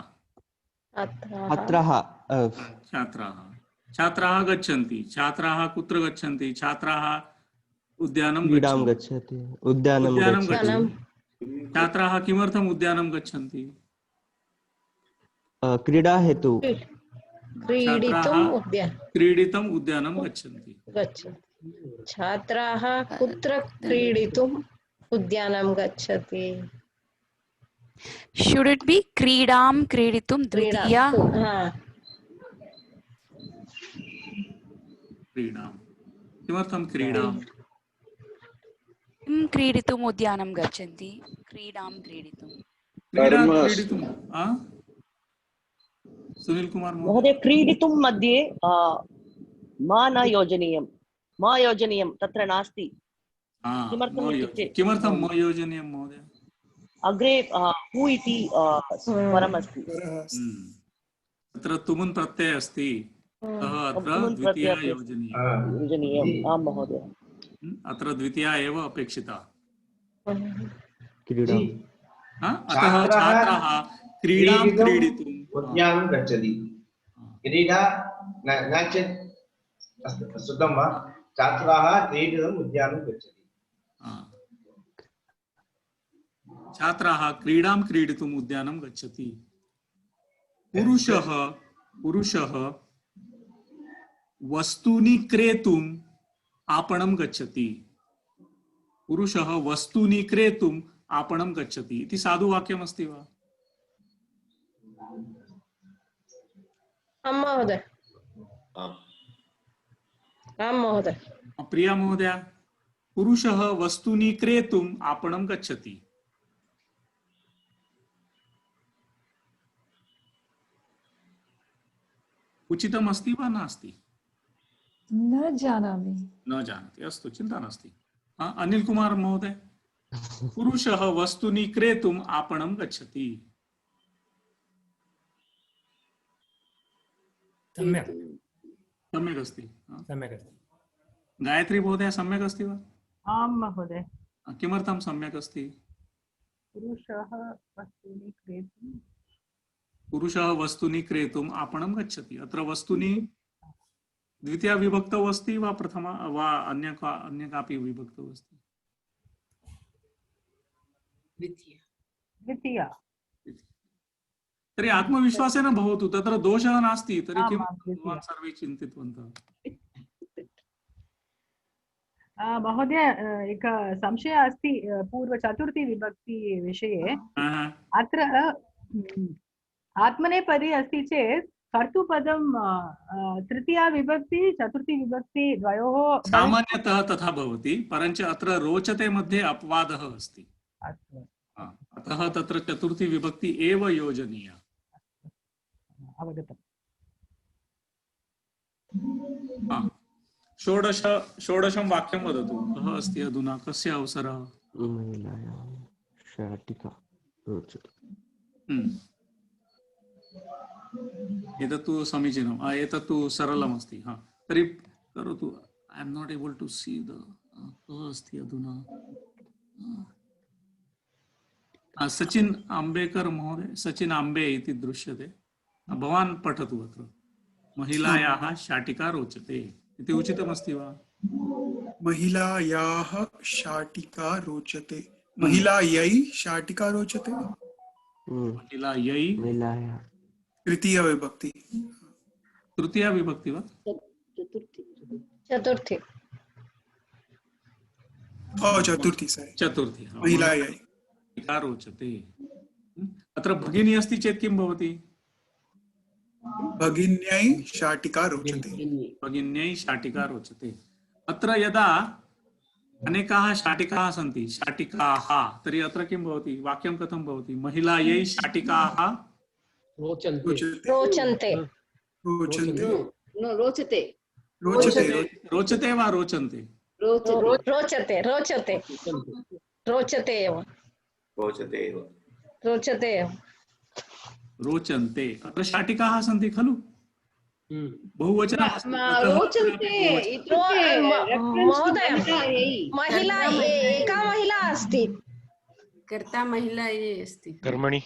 S1: गच्छन्ति। छात्राः कुत्र गच्छन्ति? छात्राः उद्यानं
S21: गच्छन्ति।
S1: छात्राः किमर्थम् उद्यानं गच्छन्ति?
S21: क्रीडा हेतु।
S2: क्रीडितुम्
S1: उद्यानं गच्छन्ति।
S2: छात्राः कुत्र क्रीडितुम् उद्यानं गच्छति?
S20: Should it be क्रीडां क्रीडितुं द्वितीया?
S1: क्रीडां। किमर्थं क्रीडां?
S20: क्रीडितुम् उद्यानं गच्छन्ति। क्रीडां क्रीडितुं।
S1: सुनील कुमार
S6: महोदय क्रीडितुं मध्ये मा न योजनीयं, मा योजनीयं तत्र नास्ति। किमर्थम् इत्युक्ते
S1: किमर्थं मा योजनीयं महोदय?
S6: अग्रे हु इति स्वरमस्ति।
S1: अत्र तुमुन् प्रत्यय अस्ति, अत्र द्वितीया योजनीयम्।
S6: आं महोदय।
S1: अत्र द्वितीया एव अपेक्षिता।
S16: अतः
S1: छात्राः क्रीडां क्रीडितुम्
S16: उद्यानं गच्छति। क्रीडा न चेत् श्रुतं वा? छात्राः क्रीडितुम् उद्यानं गच्छति।
S1: छात्राः क्रीडां क्रीडितुम् उद्यानं गच्छति। पुरुषः वस्तूनि क्रेतुम् आपणं गच्छति। पुरुषः वस्तूनि क्रेतुम् आपणं गच्छति इति साधुवाक्यमस्ति वा?
S2: आं महोदय। आं महोदय।
S1: प्रिया महोदय, पुरुषः वस्तूनि क्रेतुम् आपणं गच्छति। उचितम् अस्ति वा नास्ति?
S13: न जानामि।
S1: न जानति, अस्तु, चिन्ता नास्ति। अनिल कुमार महोदय, पुरुषः वस्तूनि क्रेतुम् आपणं गच्छति।
S8: सम्यक्
S1: अस्ति।
S8: सम्यक् अस्ति।
S1: गायत्री महोदय, सम्यक् अस्ति वा?
S9: आं महोदय।
S1: किमर्थं सम्यक् अस्ति? पुरुषः वस्तूनि क्रेतुम् आपणं गच्छति। अत्र वस्तूनि द्वितीया विभक्तौ अस्ति वा प्रथमा वा अन्य कापि विभक्तौ अस्ति?
S9: द्वितीया।
S1: तर्हि आत्मविश्वासेन भवतु, तत्र दोषः नास्ति। तर्हि किं भवान् सर्वे चिन्तितवन्तः?
S9: महोदय, एक संशयः अस्ति पूर्वचतुर्थी विभक्ति विषये। अत्र आत्मनेपदी अस्ति चेत् कर्तुपदं तृतीया विभक्ति चतुर्थी विभक्ति द्वयोः
S1: सामान्यतः तथा भवति, परञ्च अत्र रोचते मध्ये अपवादः अस्ति। अतः तत्र चतुर्थी विभक्ति एव योजनीया।
S9: अवगतम्।
S1: षोडशं वाक्यं वदतु। कः अस्ति अधुना? कस्य अवसरः?
S21: शाटिका रोचते।
S1: एतत्तु समीचीनम्, एतत्तु सरलमस्ति। तर्हि करोतु। I am not able to see the कः अस्ति अधुना? सचिन् आम्बेकर् महोदय, सचिन् आम्बे इति दृश्यते। भवान् पठतु। अत्र महिलायाः शाटिका रोचते इति उचितमस्ति वा?
S4: महिलायाः शाटिका रोचते। महिलायै शाटिका रोचते।
S1: महिलायै
S4: तृतीया विभक्ति।
S1: तृतीया विभक्ति वा?
S2: चतुर्थी।
S4: चतुर्थी।
S1: चतुर्थी।
S4: महिलायै
S1: शाटिका रोचते। अत्र भगिनी अस्ति चेत् किं भवति?
S4: भगिन्यै शाटिका रोचते।
S1: भगिन्यै शाटिका रोचते। अत्र यदा अनेकाः शाटिकाः सन्ति, शाटिकाः, तर्हि अत्र किं भवति? वाक्यं कथं भवति? महिलायै शाटिकाः
S6: रोचन्ते।
S2: रोचन्ते।
S3: रोचते।
S1: रोचते वा रोचन्ते?
S2: रोचते। रोचते। रोचते एव। रोचते एव।
S1: रोचन्ते। अत्र शाटिकाः सन्ति खलु? बहुवचनम् अस्ति।
S2: महोदय, महिला, एका महिला अस्ति।
S3: कर्ता महिला अस्ति।
S19: कर्मणि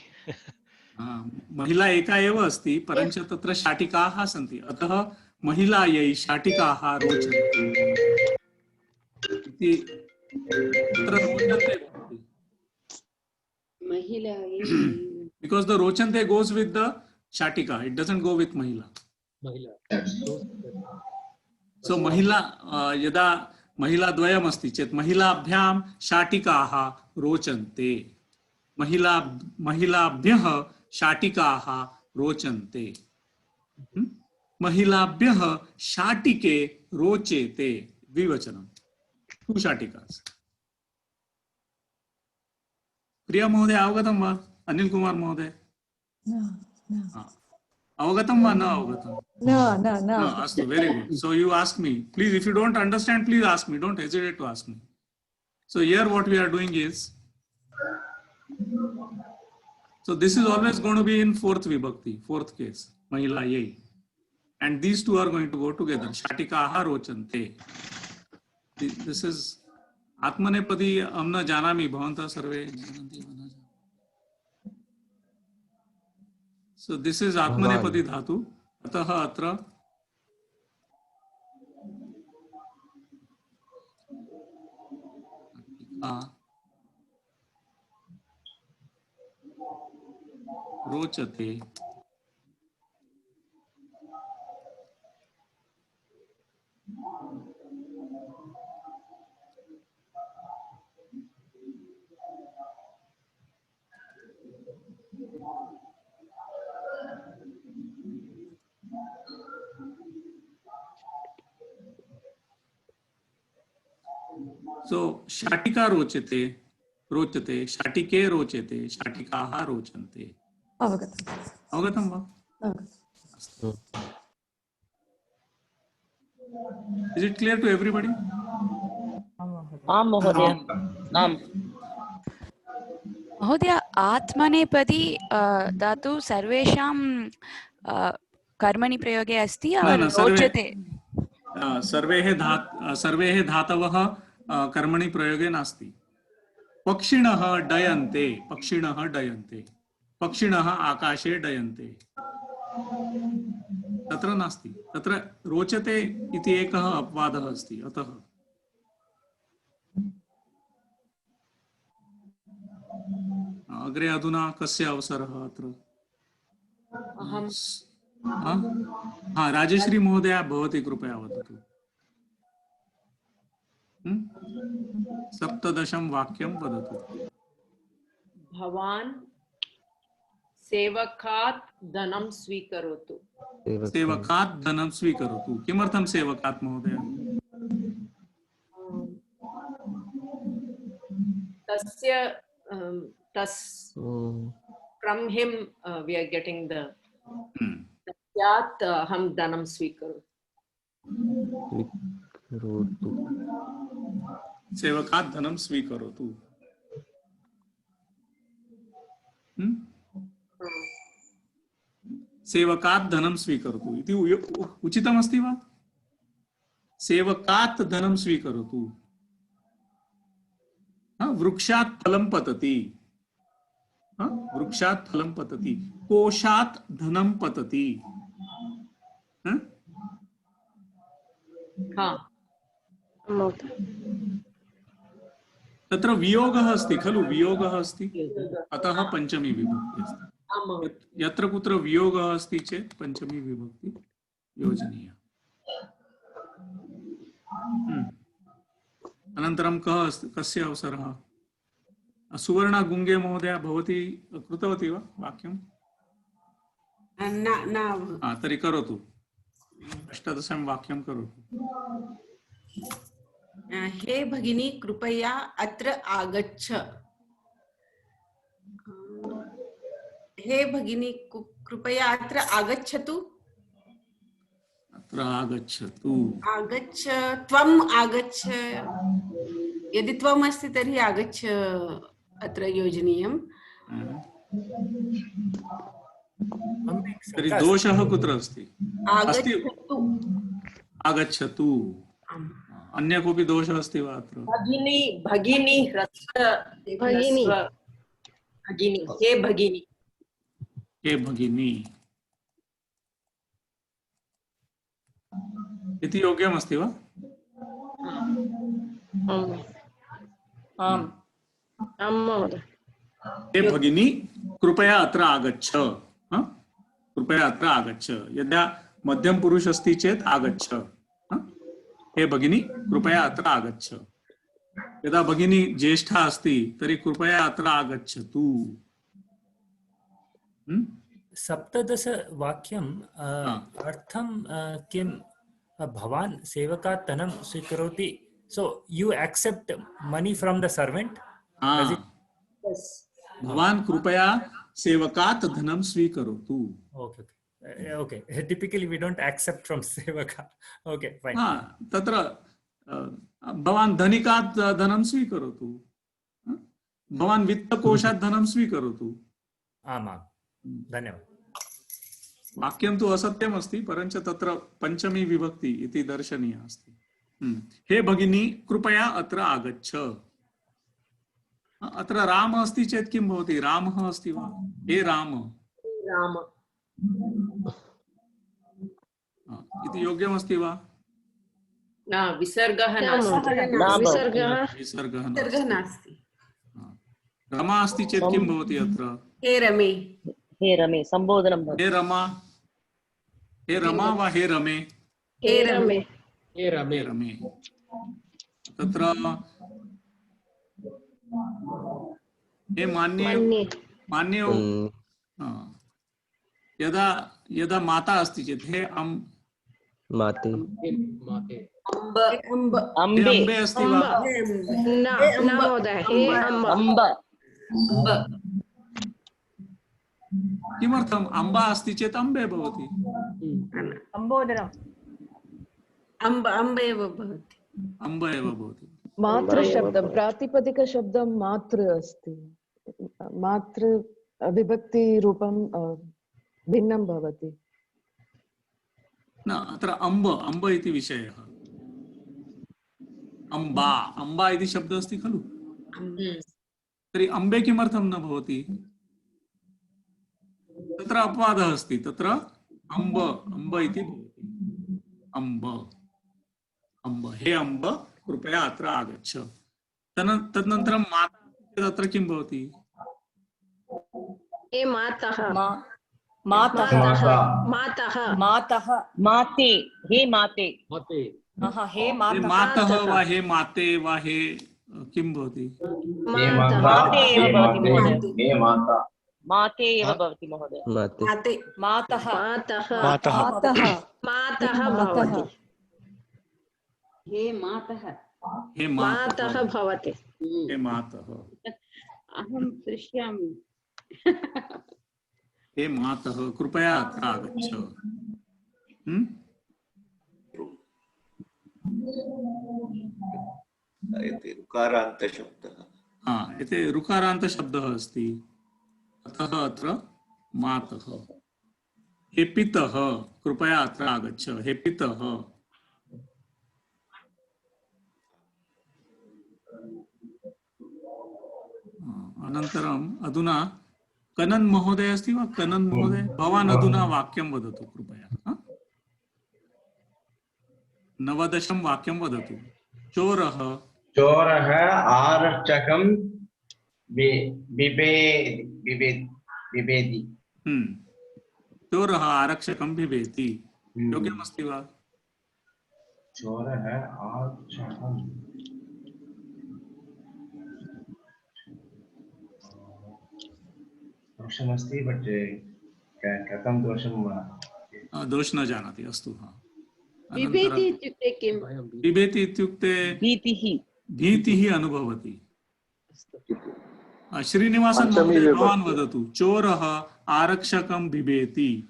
S1: महिला एका एव अस्ति, परञ्च तत्र शाटिकाः सन्ति। अतः महिलायै शाटिकाः रोचन्ते इति तत्र रोचन्ते भवति। Because the rochante goes with the shatika, it doesn't go with mahila. So mahila yada mahila dvayam asti chet mahilabhyam shatikaah rochante. Mahilabhyah shatikaah rochante. Mahilabhyah shatike rochete. Dvivachanam. Two shatikas. प्रिया महोदय अवगतं वा? अनिल कुमार महोदय अवगतं वा न अवगतं?
S13: न
S1: अस्तु, very good. So you ask me. Please, if you don't understand, please ask me. Don't hesitate to ask me. So here what we are doing is, so this is always going to be in fourth vibhakti, fourth case, mahila yai. And these two are going to go together. Shatikaha rochante. This is Atmanepadi amna janami bhavanta sarve jananti vana. So this is Atmanepadi dhatu. Ataha atra rochate. So shatika rochate, shatike rochate, shatikaha rochante. Avagatam va? Is it clear to everybody?
S6: आम महोदय। आम
S20: महोदय, आत्मनेपदी धातु सर्वेषां कर्मणि प्रयोगे अस्ति या रोचते?
S1: सर्वे धातवः कर्मणि प्रयोगे नास्ति। पक्षिणः डयन्ते, पक्षिणः आकाशे डयन्ते, तत्र नास्ति। तत्र रोचते इति एकः अपवादः अस्ति। अतः अग्रे अधुना कस्य अवसरः अत्र? हाँ, राजेश्री महोदया, भवती कृपया वदतु। 17 वाक्यं वदतु।
S3: भवान् सेवकात् धनं स्वीकरोतु।
S1: सेवकात् धनं स्वीकरोतु। किमर्थं सेवकात् महोदय?
S3: From him we are getting the तस्यात् अहं धनं स्वीकरोतु।
S1: सेवकात् धनं स्वीकरोतु। सेवकात् धनं स्वीकरोतु इति उचितमस्ति वा? सेवकात् धनं स्वीकरोतु। वृक्षात् फलं पतति, वृक्षात् फलं पतति, कोशात् धनं पतति। तत्र वियोगः अस्ति खलु, वियोगः अस्ति, अतः पंचमी विभक्ति अस्ति। यत्र कुत्र वियोगः अस्ति चेत् पंचमी विभक्ति योजनीया। अनन्तरं कस्य अवसरः? सुवर्णा गुंगे महोदया, भवती कृतवती वा वाक्यं? न। तर्हि करोतु, 18 वाक्यं करोतु।
S3: हे भगिनी, कृपया अत्र आगच्छ। हे भगिनी, कृपया अत्र आगच्छतु।
S1: अत्र आगच्छतु।
S3: आगच्छ, त्वम् आगच्छ। यदि त्वम् अस्ति तर्हि आगच्छ अत्र योजनीयम्।
S1: तर्हि दोषः कुत्र अस्ति?
S3: आगच्छतु।
S1: आगच्छतु। अन्य कोऽपि दोषः अस्ति वा अत्र?
S3: भगिनी, भगिनी, भगिनी, भगिनी, हे भगिनी,
S1: हे भगिनी इति योग्यमस्ति वा?
S2: आम् महोदय।
S1: हे भगिनी, कृपया अत्र आगच्छ। कृपया अत्र आगच्छ। यदा मध्यम पुरुष अस्ति चेत् आगच्छ। हे भगिनी, कृपया अत्र आगच्छ। यदा भगिनी ज्येष्ठा अस्ति तर्हि कृपया अत्र आगच्छतु।
S8: 17 वाक्यं अर्थं किं? भवान् सेवकात् धनं स्वीकरोति, so you accept money from the servant?
S1: भवान् कृपया सेवकात् धनं स्वीकरोतु।
S8: Okay. Okay, typically we don't accept from sevaka. Okay, fine.
S1: तत्र भवान् धनिकात् धनं स्वीकरोतु, भवान् वित्तकोशात् धनं स्वीकरोतु।
S8: आमां, धन्यवादः।
S1: वाक्यं तु असत्यम् अस्ति, परञ्च तत्र पञ्चमी विभक्ति इति दर्शनीया अस्ति। हे भगिनी कृपया अत्र आगच्छ। अत्र राम अस्ति चेत् किं भवति? रामः अस्ति वा? हे राम।
S3: राम
S1: इति योग्यमस्ति वा?
S3: न, विसर्गः नास्ति।
S1: विसर्गः नास्ति। रमा अस्ति चेत् किं भवति अत्र?
S3: हे रमे।
S6: हे रमे संबोधनं भवति।
S1: हे रमा, हे रमा वा हे रमे?
S3: हे रमे।
S1: हे रमे। रमे तत्र हे मान्ये यदा यदा माता अस्ति चेत् हे
S21: माते
S1: अम्बे अस्ति वा?
S2: न महोदय, हे अम्ब।
S1: किमर्थम्? अम्बा अस्ति चेत् अम्बे भवति।
S9: सम्बोधनम्
S3: अम्ब एव भवति।
S1: अम्ब एव भवति।
S13: मातृशब्दं प्रातिपदिकशब्दं मातृ अस्ति, मातृ विभक्तिरूपं भिन्नं भवति।
S1: न, अत्र अम्ब अम्ब इति विषयः। अम्बा अम्बा इति शब्दः अस्ति खलु? तर्हि अम्बे किमर्थं न भवति? तत्र अपवादः अस्ति। तत्र अम्ब अम्ब इति भवति। अम्ब अम्ब, हे अम्ब कृपया अत्र आगच्छ। तदनन्तरं माता तत्र किं भवति?
S2: हे मातः।
S6: मातः माते, हे माते। हे
S1: मातः वा हे माते वा हे किं भवति?
S6: माते एव भवति महोदय। माते एव भवति महोदय। मातः
S2: भवति।
S3: हे मातः।
S1: हे
S2: मातः भवति।
S1: हे मातः।
S3: अहं पृच्छामि।
S1: हे मातः कृपया अत्र आगच्छ।
S7: ऋकारान्तशब्दः।
S1: एते ऋकारान्तशब्दः अस्ति, अतः अत्र मातः। हे पितः कृपया अत्र आगच्छ। हे पितः। अनन्तरम् अधुना कनन् महोदय अस्ति वा? कनन् महोदय, भवान् अधुना वाक्यं वदतु कृपया। 19 वाक्यं वदतु। चोरः
S16: आरक्षकं बिभेति।
S1: चोरः आरक्षकं बिभेति योग्यमस्ति वा?
S16: चोरः आरक्षकं दोषमस्ति, बट कथं दोषं
S1: दोष न जानाति। अस्तु।
S3: बिभेति इत्युक्ते किं?
S1: बिभेति इत्युक्ते भीतिः अनुभवति। श्रीनिवासन महोदय भवान् वदतु। चोरः आरक्षकं बिभेति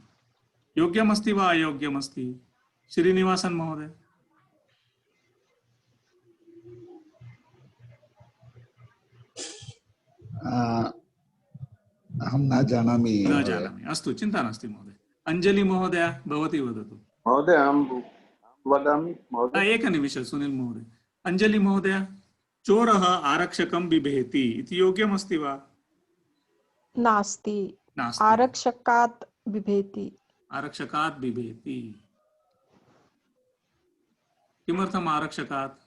S1: योग्यमस्ति वा अयोग्यमस्ति? श्रीनिवासन महोदय।
S14: अहं न जानामि।
S1: न जानामि, अस्तु, चिन्ता नास्ति महोदय। अंजलि महोदय भवती वदतु।
S14: महोदय अहं वदामि महोदय।
S1: एकनिमिष सुनील महोदय। अंजलि महोदय, चोरः आरक्षकं बिभेति इति योग्यमस्ति वा?
S22: नास्ति। आरक्षकात् बिभेति।
S1: आरक्षकात् बिभेति। किमर्थम् आरक्षकात्?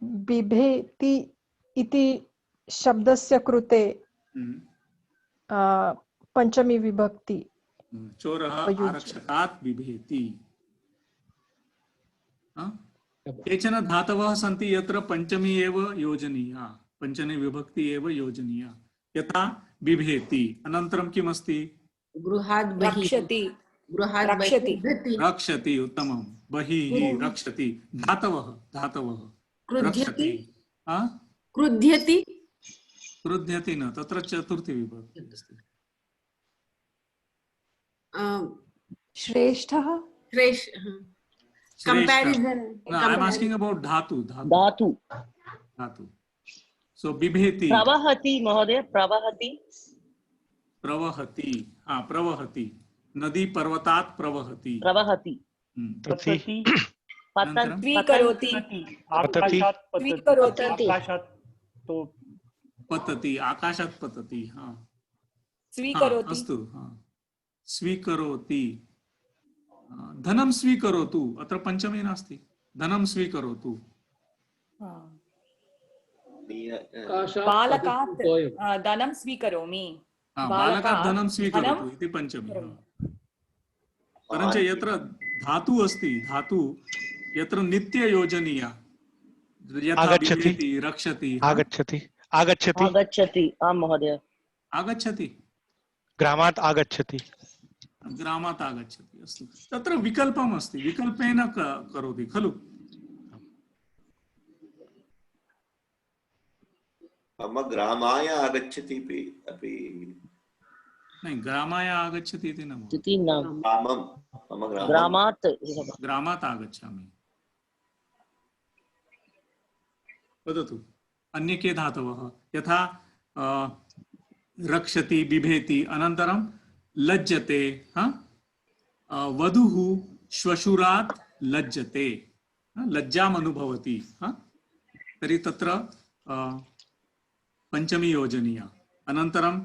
S22: बिभेति इति शब्दस्य कृते पंचमी विभक्ति।
S1: चोरः आरक्षकात् बिभेति। केचन धातवः सन्ति यत्र पञ्चमी एव योजनीया, पञ्चमी विभक्ति एव योजनीया। यथा बिभेति, अनन्तरं किम् अस्ति?
S3: गृहात् रक्षति।
S1: रक्षति, उत्तमं। बहिः रक्षति। धातवः रक्षति।
S3: क्रुध्यति।
S1: क्रुध्यति न, तत्र चतुर्थी विभक्ति अस्ति।
S22: श्रेष्ठः
S12: Comparison.
S1: No, I'm asking about dhatu.
S6: Dhatu.
S1: Dhatu. So bibheti.
S6: Pravahati, Mahodaya. Pravahati.
S1: Pravahati. Pravahati. Nadi parvatat pravahati.
S6: Pravahati.
S5: पतति
S6: स्वीकरोति
S5: आकाशात् पतति आकाशात् तो
S1: पतति आकाशात् पतति
S6: स्वीकरोति
S1: अस्तु स्वीकरोति धनं स्वीकरोतु अत्र पञ्चमे नास्ति धनं स्वीकरोतु
S6: बालकात् धनं स्वीकरोमि
S1: बालकात् धनं स्वीकरोतु इति पञ्चमे परञ्च यत्र धातु अस्ति धातु यत्र नित्ययोजनीया यथा बिभेति रक्षति
S19: आगच्छति आगच्छति
S6: आगच्छति आं महोदय
S19: आगच्छति ग्रामात् आगच्छति
S1: ग्रामात् आगच्छति अस्तु तत्र विकल्पम् अस्ति विकल्पेन करोति खलु
S7: मम ग्रामाय आगच्छति अपि
S1: नहीं ग्रामाय आगच्छति इति न
S7: मम
S1: ग्रामात् आगच्छामि वदतु अन्ये के धातवः यथा रक्षति बिभेति अनन्तरं लज्जते वधुः श्वशुरात् लज्जते लज्जाम् अनुभवति तर्हि तत्र पञ्चमी योजनीया अनन्तरं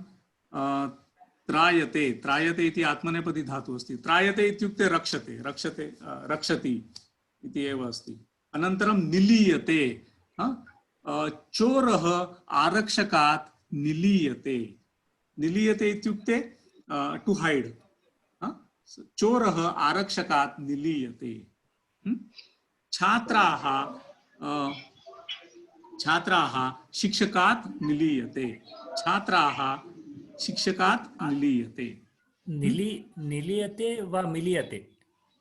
S1: त्रायते त्रायते इति आत्मनेपदी धातु अस्ति त्रायते इत्युक्ते रक्षते रक्षते रक्षति इति एव अस्ति अनन्तरं निलीयते चोरः आरक्षकात् निलीयते निलीयते इत्युक्ते टू हाइड चोरः आरक्षकात् निलीयते छात्राः छात्राः शिक्षकात् निलीयते छात्राः शिक्षकात् निलीयते
S8: निलीयते वा मिलीयते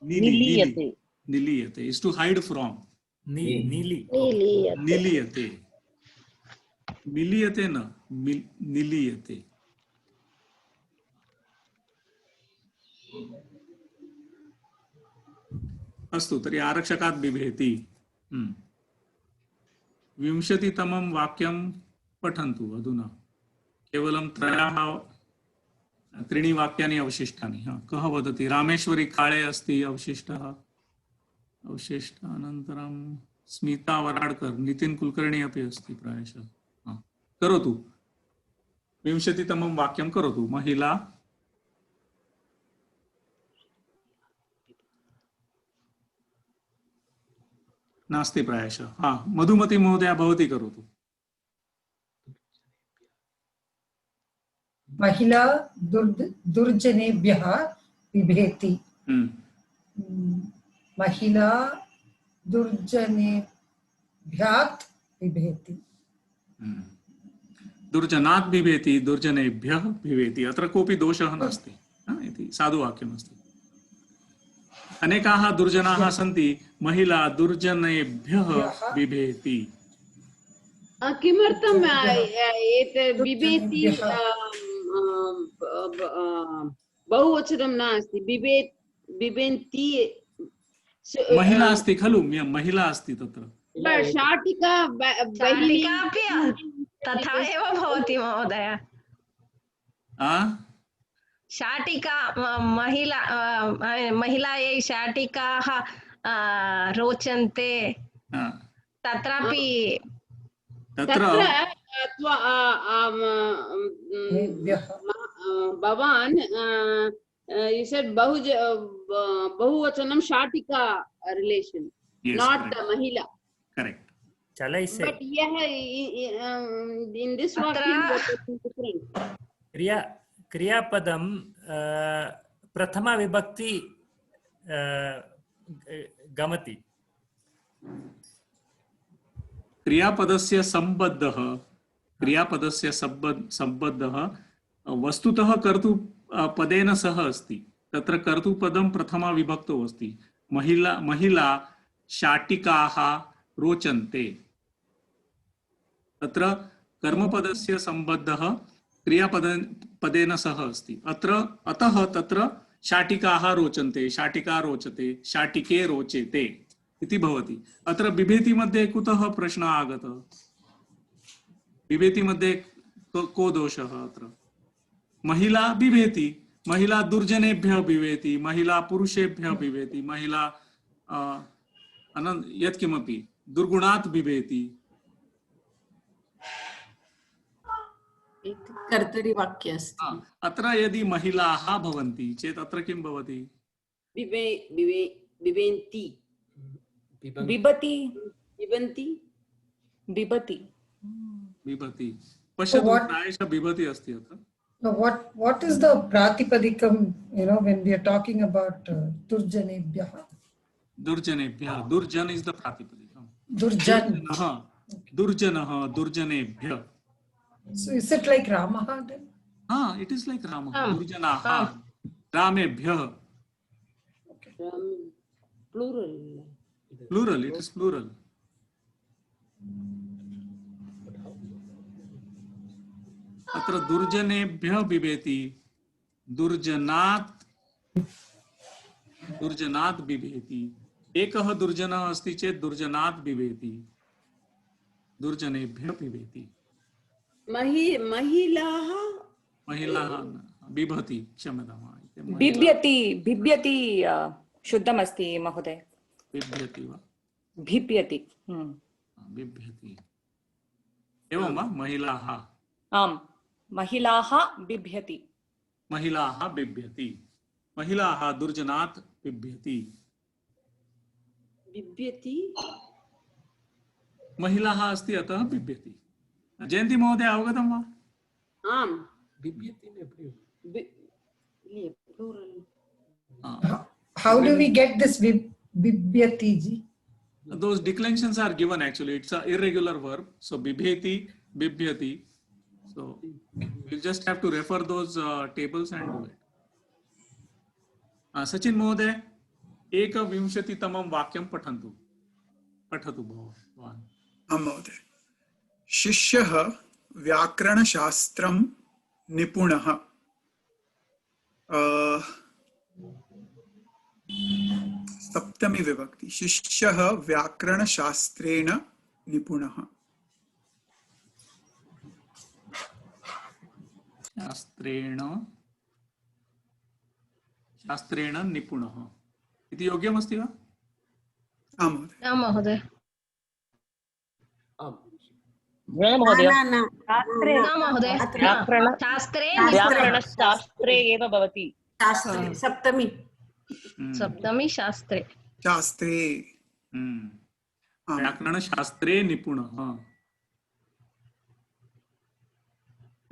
S6: निलीयते
S1: निलीयते इज टू हाइड फ्रॉम निलीयते मिलीयते न निलीयते अस्तु तर्हि आरक्षकात् बिभेति 20तमं वाक्यं पठन्तु अधुना केवलं त्रीणि वाक्यानि अवशिष्टानि कः वदति रामेश्वरी काळे अस्ति अवशिष्टः अवशिष्ट अनन्तरं स्मिता वराडकर नितिन कुलकर्णी अपि अस्ति प्रायशः करोतु 20तमं वाक्यं करोतु महिला नास्ति प्रायशः मधुमती महोदया भवती करोतु
S12: महिला दुर्जनेभ्यः बिभेति महिला दुर्जनेभ्यात् बिभेति
S1: दुर्जनात् बिभेति दुर्जनेभ्यः बिभेति अत्र कोऽपि दोषः नास्ति इति साधुवाक्यमस्ति अनेकाः दुर्जनाः सन्ति महिला दुर्जनेभ्यः बिभेति
S3: किमर्थं एतत् बिभेति बहुवचनं नास्ति बिभेन्ति
S1: महिला अस्ति खलु महिला अस्ति तत्र
S3: शाटिका
S2: तथा एव भवति महोदय शाटिका महिला महिलायै शाटिकाः रोचन्ते तत्रापि
S3: भवान् you said बहुवचनं शाटिका relation not the mahila
S1: correct
S8: chala isse
S3: but in this vakyam different
S8: क्रियापदं प्रथमा विभक्ति गमति
S1: क्रियापदस्य सम्बद्धः वस्तुतः कर्तृपदेन सह अस्ति तत्र कर्तृपदं प्रथमा विभक्तौ अस्ति महिला शाटिकाः रोचन्ते तत्र कर्मपदस्य सम्बद्धः क्रियापदेन सह अस्ति अतः तत्र शाटिकाः रोचन्ते, शाटिका रोचते, शाटिके रोचेते इति भवति। अत्र बिभेति मध्ये कुतः प्रश्नः आगतः? बिभेति मध्ये को दोषः अत्र? महिला बिभेति, महिला दुर्जनेभ्यः बिभेति, महिला पुरुषेभ्यः बिभेति, महिला यत्किमपि दुर्गुणात् बिभेति।
S3: कर्तरि वाक्ये अस्ति।
S1: अत्र यदि महिलाः भवन्ति चेत् अत्र किं भवति?
S3: बिभेन्ति, बिभति, बिभन्ति, बिभति,
S1: बिभति। पश्यतु, प्रायशः बिभति अस्ति अत्र।
S12: What is the pratipadikam, when we are talking about durjanebhyah?
S1: Durjanebhyah. Durjan is the pratipadikam.
S12: Durjan.
S1: Durjanah, durjanebhyah.
S12: So is it like Ramaha then?
S1: It is like Ramaha. Durjanaha. Ramebhyah.
S3: Plural.
S1: Plural, it is plural. अत्र दुर्जनेभ्यः बिभेति, दुर्जनात् बिभेति। एकः दुर्जनः अस्ति चेत् दुर्जनात् बिभेति, दुर्जनेभ्यः बिभेति।
S3: महिलाः
S1: बिभति, क्षम्यताम्।
S10: बिभ्यति शुद्धमस्ति महोदय।
S1: बिभ्यति वा?
S10: बिभ्यति।
S1: बिभ्यति। एवं वा? महिलाः।
S10: आम्, महिलाः बिभ्यति।
S1: महिलाः बिभ्यति। महिलाः दुर्जनात् बिभ्यति।
S3: बिभ्यति।
S1: महिलाः अस्ति अतः बिभ्यति। जयन्ती महोदय अवगतं वा?
S3: आम्।
S1: बिभ्यति।
S12: How do we get this bibhyati ji?
S1: Those declensions are given actually. It's an irregular verb. So bibhyati, bibhyati. So you just have to refer those tables and do it. Sachin Mohoday, 21तमं वाक्यं पठन्तु भवान्।
S4: आम् महोदय। शिष्यः व्याकरणशास्त्रं निपुणः। सप्तमी विभक्ति। शिष्यः व्याकरणशास्त्रेण निपुणः।
S1: शास्त्रेण निपुणः इति योग्यमस्ति वा?
S4: आम्
S2: महोदय।
S6: व्याकरणशास्त्रे एव भवति।
S3: सप्तमी
S2: शास्त्रे।
S1: व्याकरणशास्त्रे निपुणः।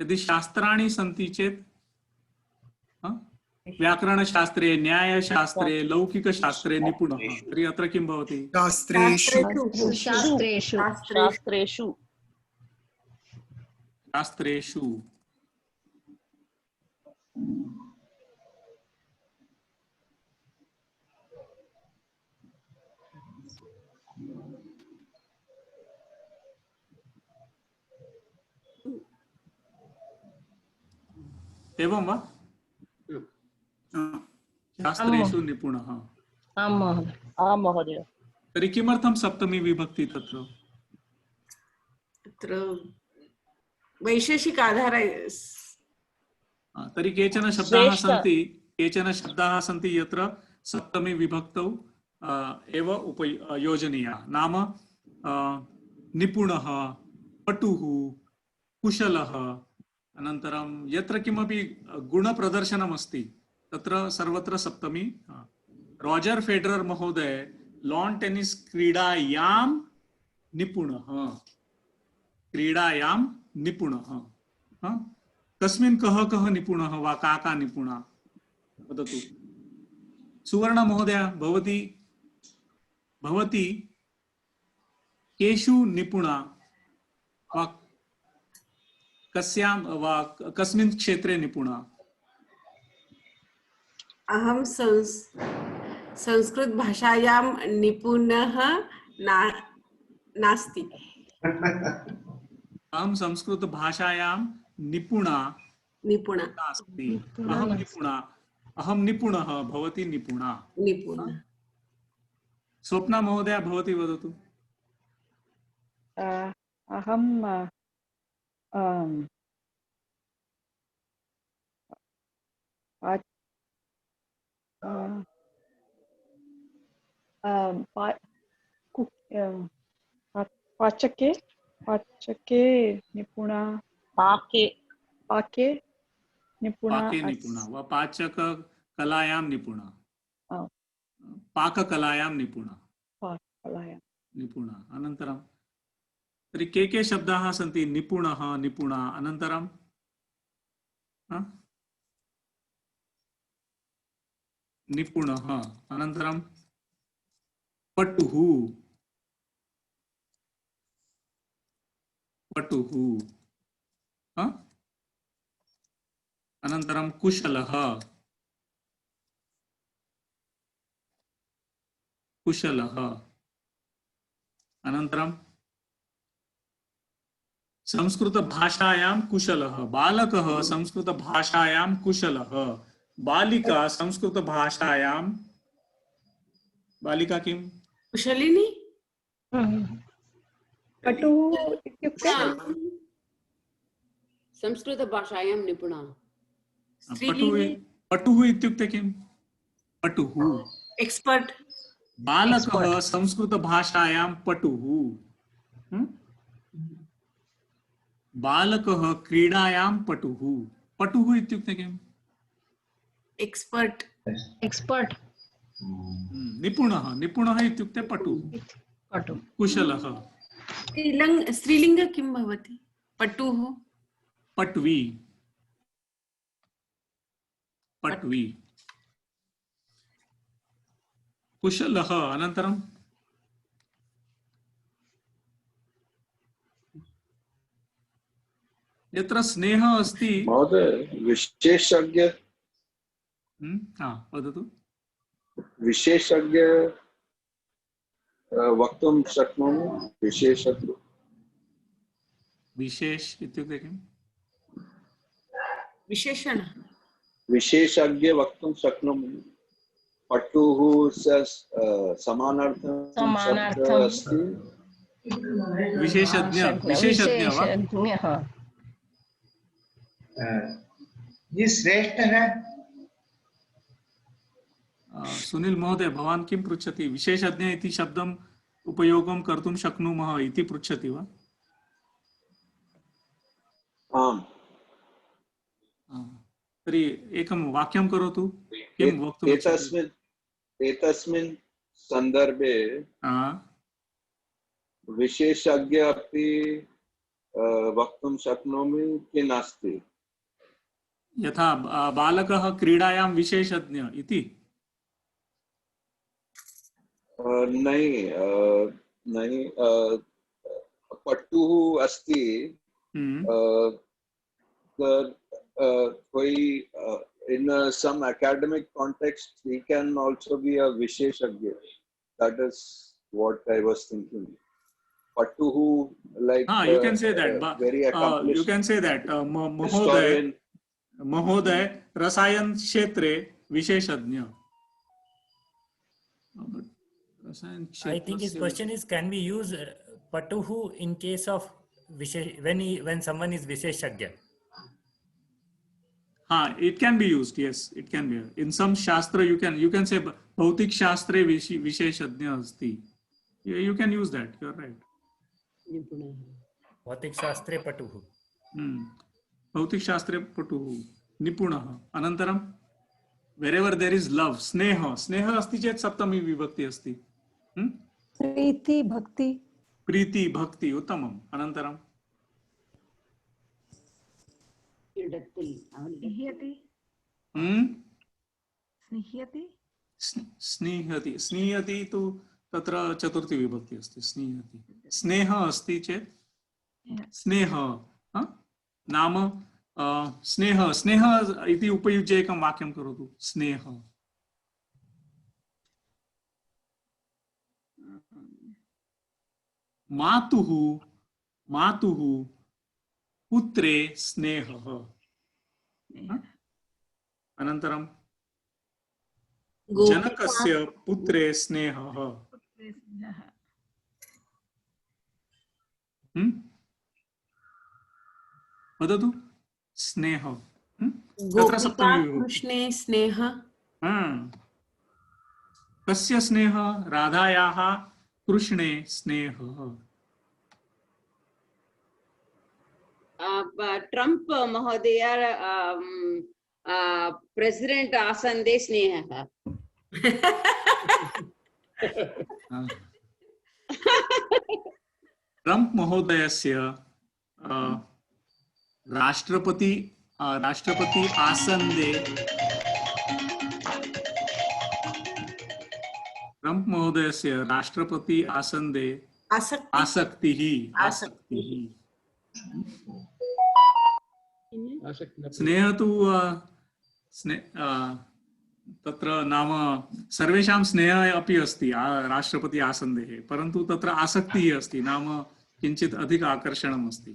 S1: यदि शास्त्राणि सन्ति चेत् व्याकरणशास्त्रे, न्यायशास्त्रे, लौकिकशास्त्रे निपुणः, तर्हि अत्र किं भवति? शास्त्रेषु। एवं वा? शास्त्रेषु निपुणः।
S2: आम् महोदय।
S1: तर्हि किमर्थं सप्तमी विभक्ति तत्र?
S3: तत्र वैशेषिक आधार।
S1: तर्हि केचन शब्दाः सन्ति यत्र सप्तमी विभक्तौ एव योजनीया। नाम निपुणः, पटुः, कुशलः, अनन्तरं यत्र किमपि गुणप्रदर्शनम् अस्ति तत्र सर्वत्र सप्तमी। रॉजर फेडरर महोदय लॉन टेनिस क्रीडायां निपुणः। कस्मिन् कः निपुणः वा का निपुणा वदतु। सुवर्ण महोदय भवती केषु निपुणा वा कस्यां वा कस्मिन् क्षेत्रे निपुणा?
S3: अहं संस्कृत भाषायां निपुणः नास्ति।
S1: अहं संस्कृत भाषायां निपुणा नास्ति। अहं निपुणा। अहं निपुणः, भवती निपुणा।
S3: निपुणः।
S1: स्वप्ना महोदया भवती वदतु।
S22: अहं पाचके निपुणा।
S6: पाके
S22: निपुणा
S1: पाके निपुणा वा पाचक कलायां निपुणा, पाककलायां निपुणा, निपुणा। अनन्तरं तर्हि के शब्दाः सन्ति? निपुणः, निपुणा, अनन्तरं निपुणः, अनन्तरं पटुः, पटुः, अनन्तरं कुशलः, कुशलः, अनन्तरं संस्कृतभाषायां कुशलः, बालकः संस्कृतभाषायां कुशलः, बालिका संस्कृतभाषायां, बालिका किं?
S3: कुशलिनी।
S22: पटुः इत्युक्ते
S3: संस्कृतभाषायां निपुणा।
S1: पटुः इत्युक्ते किं? पटुः
S3: एक्स्पर्ट्।
S1: बालकः संस्कृतभाषायां पटुः, बालकः क्रीडायां पटुः। पटुः इत्युक्ते किम्?
S3: एक्स्पर्ट्।
S2: एक्स्पर्ट्।
S1: निपुणः, निपुणः इत्युक्ते पटुः, कुशलः।
S3: स्त्रीलिङ्ग किं भवति? पटुः।
S1: पट्वी, पट्वी, कुशलः। अनन्तरं यत्र स्नेहः अस्ति।
S14: महोदय विशेषज्ञ
S1: वदतु।
S14: विशेषज्ञ वक्तुं शक्नोमि। विशेषज्ञ,
S1: विशेष इत्युक्ते किम्?
S3: विशेषण।
S14: विशेषज्ञ वक्तुं शक्नोमि। पटुः समानार्थं शब्दः अस्ति।
S1: विशेषज्ञ, विशेषज्ञ वा?
S16: ये श्रेष्ठ है।
S1: सुनील महोदय, भवान् किं पृच्छति? विशेषज्ञ इति शब्दम् उपयोगं कर्तुं शक्नुमः इति पृच्छति वा?
S14: आम्।
S1: तर्हि एकं वाक्यं करोतु। किं वक्तुम् इच्छति?
S14: एतस्मिन् सन्दर्भे विशेषज्ञ अपि वक्तुं शक्नोमि कि नास्ति?
S1: यथा बालकः क्रीडायां विशेषज्ञ इति?
S14: नहीं, पटुः अस्ति। कोई in some academic context he can also be a visheshagya. That is what I was thinking. Patuhu, like
S1: you can say that,
S14: very accomplished.
S1: You can say that महोदय रसायन क्षेत्रे विशेषज्ञ।
S8: I think his question is, can we use patuhu in case of when someone is visheshagya?
S1: It can be used. Yes, it can be. In some shastra, you can say bhautik shastre visheshajna asti. You can use that. You're right.
S8: Bhautik shastre patuhu.
S1: Bhautik shastre patuhu. Nipunaha. Anantaram, wherever there is love, sneha. Sneha asti chet saptami vibhakti asti.
S22: प्रीति भक्ति।
S1: प्रीति भक्ति उत्तमम्। अनन्तरं स्निह्यति। स्निह्यति तु तत्र चतुर्थी विभक्ति अस्ति। स्निह्यति। स्नेह अस्ति चेत् स्नेह नाम स्नेह। स्नेह इति उपयुज्य एकं वाक्यं करोतु। स्नेह। मातुः मातुः पुत्रे स्नेहः। अनन्तरं जनकस्य पुत्रे स्नेहः। वदतु स्नेह। तत्र सप्तमी विभक्ति।
S3: कृष्णे स्नेह।
S1: कस्य स्नेह? राधायाः कृष्णे स्नेह।
S3: ट्रम्प महोदय प्रेसिडेंट आसन्दे स्नेहः।
S1: ट्रम्प महोदयस्य राष्ट्रपति आसन्दे ट्रम्प महोदयस्य राष्ट्रपति आसन्दे आसक्तिः। स्नेह तु तत्र नाम सर्वेषां स्नेहः अपि अस्ति राष्ट्रपति आसन्देः, परन्तु तत्र आसक्तिः अस्ति, नाम किञ्चित् अधिक आकर्षणम् अस्ति।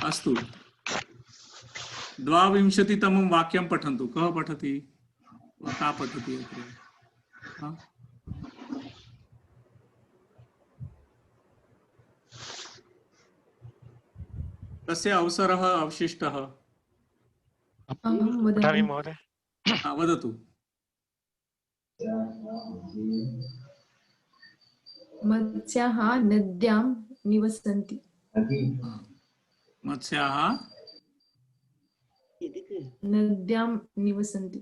S1: अस्तु, 22तमं वाक्यं पठन्तु। कः पठति? का पठति अत्र? तस्य अवसरः अवशिष्टः। वदतु।
S15: मत्स्याः नद्यां निवसन्ति।
S1: मत्स्याः
S15: नद्यां निवसन्ति।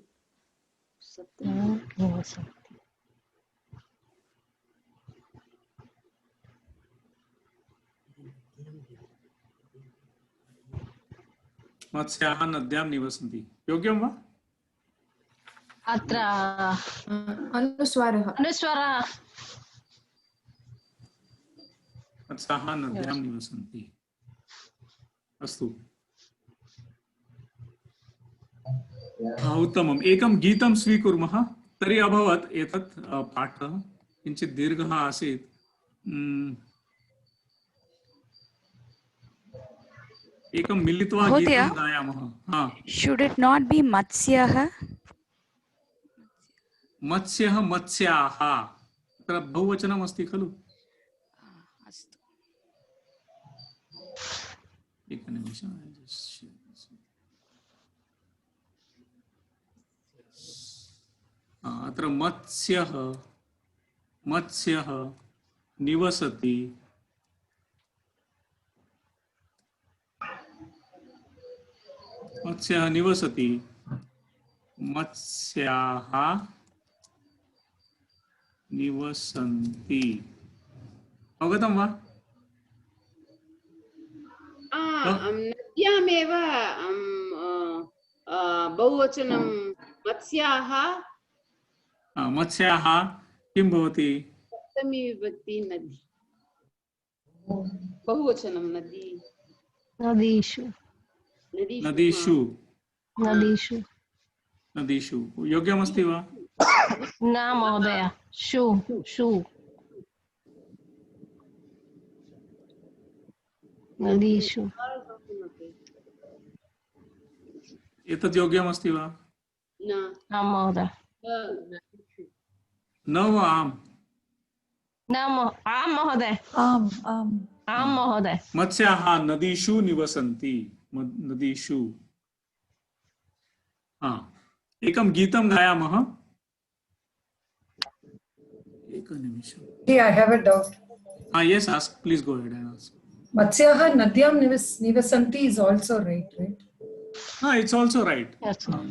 S1: मत्स्याः नद्यां निवसन्ति। योग्यं वा?
S2: अत्र
S15: अनुस्वारः।
S1: मत्स्याः नद्यां निवसन्ति। अस्तु, उत्तमम्। एकं गीतं स्वीकुर्मः। तर्हि अभवत् एतत् पाठः किञ्चित् दीर्घः आसीत्। एकं मिलित्वा गीतं गायामः।
S20: Should it not be मत्स्यः?
S1: मत्स्यः मत्स्याः, तत्र बहुवचनम् अस्ति खलु। एकनिमिषम्। अत्र मत्स्यः निवसति। मत्स्यः निवसति। मत्स्याः निवसन्ति। अवगतं वा?
S3: नद्यामेव बहुवचनं मत्स्याः।
S1: मत्स्याः किं भवति?
S3: सप्तमी विभक्ति नदी। बहुवचनं नदी।
S1: नदीषु। योग्यमस्ति वा?
S2: न महोदय। नदीषु।
S1: एतत् योग्यमस्ति वा?
S2: न महोदय।
S1: न वा? आम्
S2: महोदय। आम् महोदय।
S1: मत्स्याः नदीषु निवसन्ति। नदीषु। एकं गीतं गायामः। एकनिमिषम्।
S12: I have a doubt.
S1: Yes, ask. Please go ahead and ask.
S12: Matsyaha nadyam nivasanti is also right?
S1: It's also right.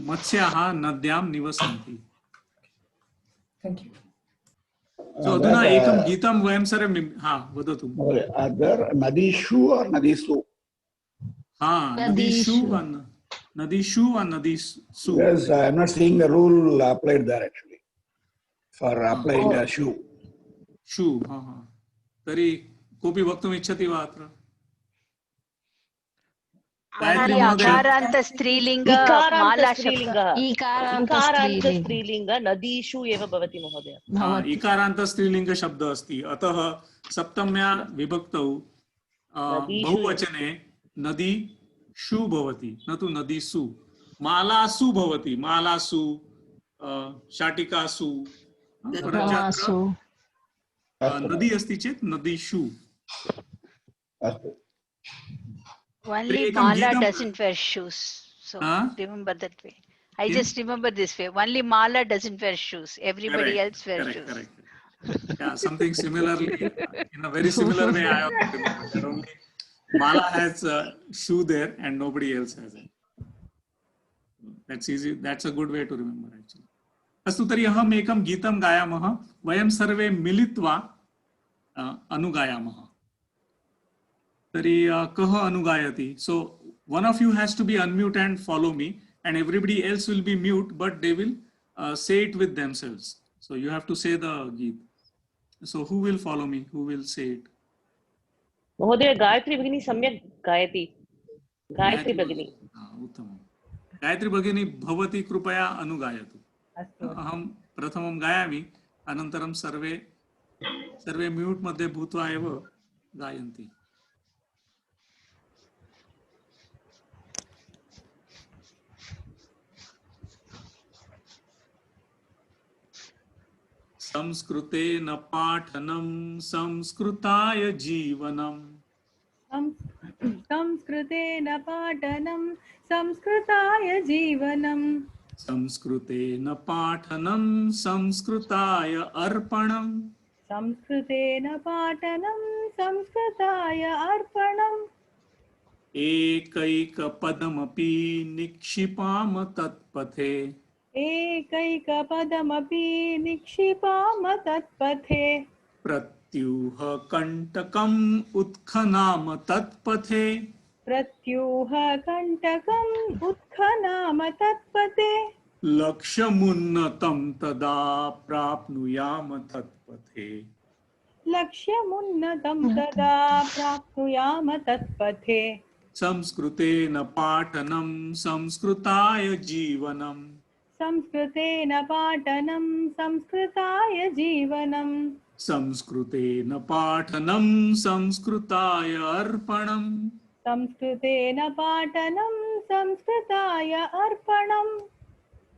S1: Matsyaha nadyam nivasanti.
S12: Thank you.
S1: So अधुना एकं गीतं वयं सर्वे वदतु।
S17: अदर नदीषु और नदीसु?
S1: नदीषु और नदीसु.
S17: Yes, I am not seeing the rule applied there actually. For applying a shoe.
S1: Shoe. तर्हि कोऽपि वक्तुम् इच्छति वा अत्र?
S11: इकारान्त स्त्रीलिंग
S6: स्त्रीलिंग नदीषु एव भवति महोदय।
S1: इकारान्त स्त्रीलिंग शब्दः अस्ति, अतः सप्तम्या विभक्तौ बहुवचने नदीषु भवति, न तु नदीसु। मालासु भवति, मालासु, शाटिकासु,
S2: दर्भासु।
S1: नदी अस्ति चेत् नदीषु।
S11: Only
S1: एकं
S11: Mala
S1: गीतं-
S11: doesn't wear shoes. So remember that way. I
S1: Kim?
S11: just remember this way. Only Mala doesn't wear shoes. Everybody else wears shoes.
S1: Correct. Yeah, something similarly, in a very similar way, I also remember that only Mala has a shoe there and nobody else has it. That's easy. That's a good way to remember actually. अस्तु, तर्हि अहम् एकं गीतं गायामः, वयं सर्वे मिलित्वा अनुगायामः। तर्हि कः अनुगायति? So one of you has to be unmute and follow me, and everybody else will be mute, but they will say it with themselves. So you have to say the geet. So who will follow me? Who will say it?
S6: महोदय, गायत्री भगिनी सम्यक् गायति। गायत्री भगिनी।
S1: उत्तमं। गायत्री भगिनी, भवती कृपया अनुगायतु। अहं प्रथमं गायामि, अनन्तरं सर्वे म्यूट् मध्ये भूत्वा एव गायन्ति। संस्कृतेन पाठनं संस्कृताय जीवनम्।
S9: संस्कृतेन पाठनं संस्कृताय जीवनम्।
S1: संस्कृतेन पाठनं संस्कृताय अर्पणम्।
S9: संस्कृतेन पाठनं संस्कृताय अर्पणम्।
S1: एकैकपदमपि निक्षिपाम तत्पथे।
S9: एकैकपदमपि निक्षिपाम तत्पथे।
S1: प्रत्यूह कण्टकम् उत्खनाम तत्पथे।
S9: प्रत्यूह कण्टकम् उत्खनाम तत्पथे।
S1: लक्ष्यमुन्नतं तदा प्राप्नुयाम तत्पथे।
S9: लक्ष्यमुन्नतं तदा प्राप्नुयाम तत्पथे।
S1: संस्कृतेन पाठनं संस्कृताय जीवनम्।
S9: संस्कृतेन पाठनं संस्कृताय जीवनम्।
S1: संस्कृतेन पाठनं संस्कृताय अर्पणम्।
S9: संस्कृतेन पाठनं संस्कृताय अर्पणम्।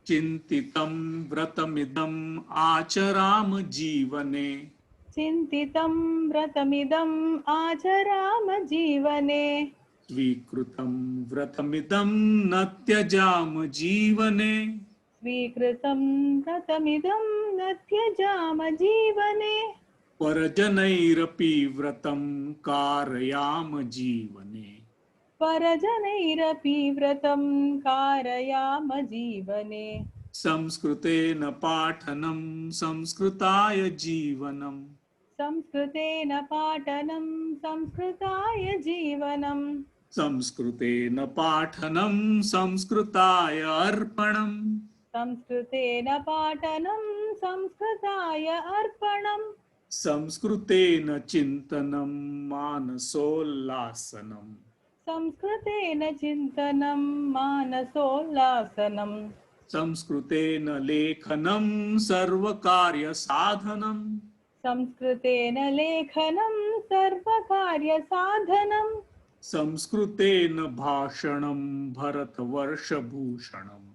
S1: चिन्तितं व्रतमिदम् आचराम जीवने।
S9: चिन्तितं व्रतमिदम् आचराम जीवने।
S1: स्वीकृतं व्रतमिदं न त्यजाम जीवने।
S9: स्वीकृतं व्रतमिदं न त्यजाम जीवने।
S1: परजनैरपि व्रतं कारयाम जीवने।
S9: परजनैरपि व्रतं कारयाम जीवने।
S1: संस्कृतेन पाठनं संस्कृताय जीवनम्।
S9: संस्कृतेन पाठनं संस्कृताय जीवनम्।
S1: संस्कृतेन पाठनं संस्कृताय अर्पणम्।
S9: संस्कृतेन पाठनं संस्कृताय अर्पणम्।
S1: संस्कृतेन चिन्तनं मानसोल्लासनम्।
S9: संस्कृतेन चिन्तनं मानसोल्लासनम्।
S1: संस्कृतेन लेखनं सर्वकार्यसाधनम्।
S9: संस्कृतेन लेखनं सर्वकार्यसाधनम्।
S1: संस्कृतेन भाषणं भरतवर्षभूषणम्।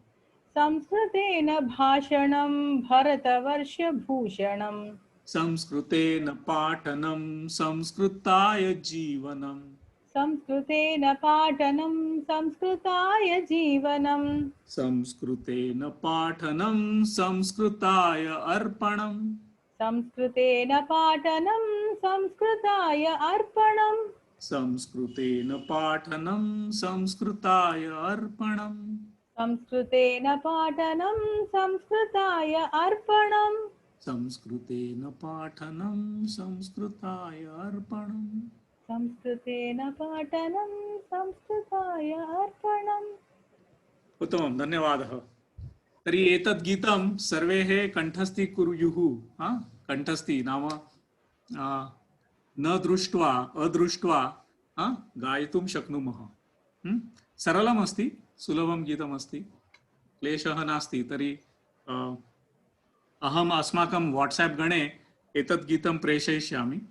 S9: संस्कृतेन भाषणं भरतवर्षभूषणम्।
S1: संस्कृतेन पाठनं संस्कृताय जीवनम्।
S9: संस्कृतेन पाठनं संस्कृताय जीवनम्।
S1: संस्कृतेन पाठनं संस्कृताय अर्पणम्।
S9: संस्कृतेन पाठनं संस्कृताय अर्पणम्।
S1: संस्कृतेन पाठनं संस्कृताय अर्पणम्।
S9: संस्कृतेन पाठनं संस्कृताय अर्पणम्।
S1: संस्कृतेन पाठनं संस्कृताय अर्पणम्।
S9: संस्कृतेन पाठनं संस्कृताय अर्पणम्।
S1: उत्तमं, धन्यवादः। तर्हि एतद् गीतं सर्वे कण्ठस्थी कुर्युः। कण्ठस्थी नाम न दृष्ट्वा अदृष्ट्वा गायितुं शक्नुमः। सरलमस्ति, सुलभं गीतमस्ति, क्लेशः नास्ति। तर्हि अहम् अस्माकं वाट्साप् गणे एतद् गीतं प्रेषयिष्यामि।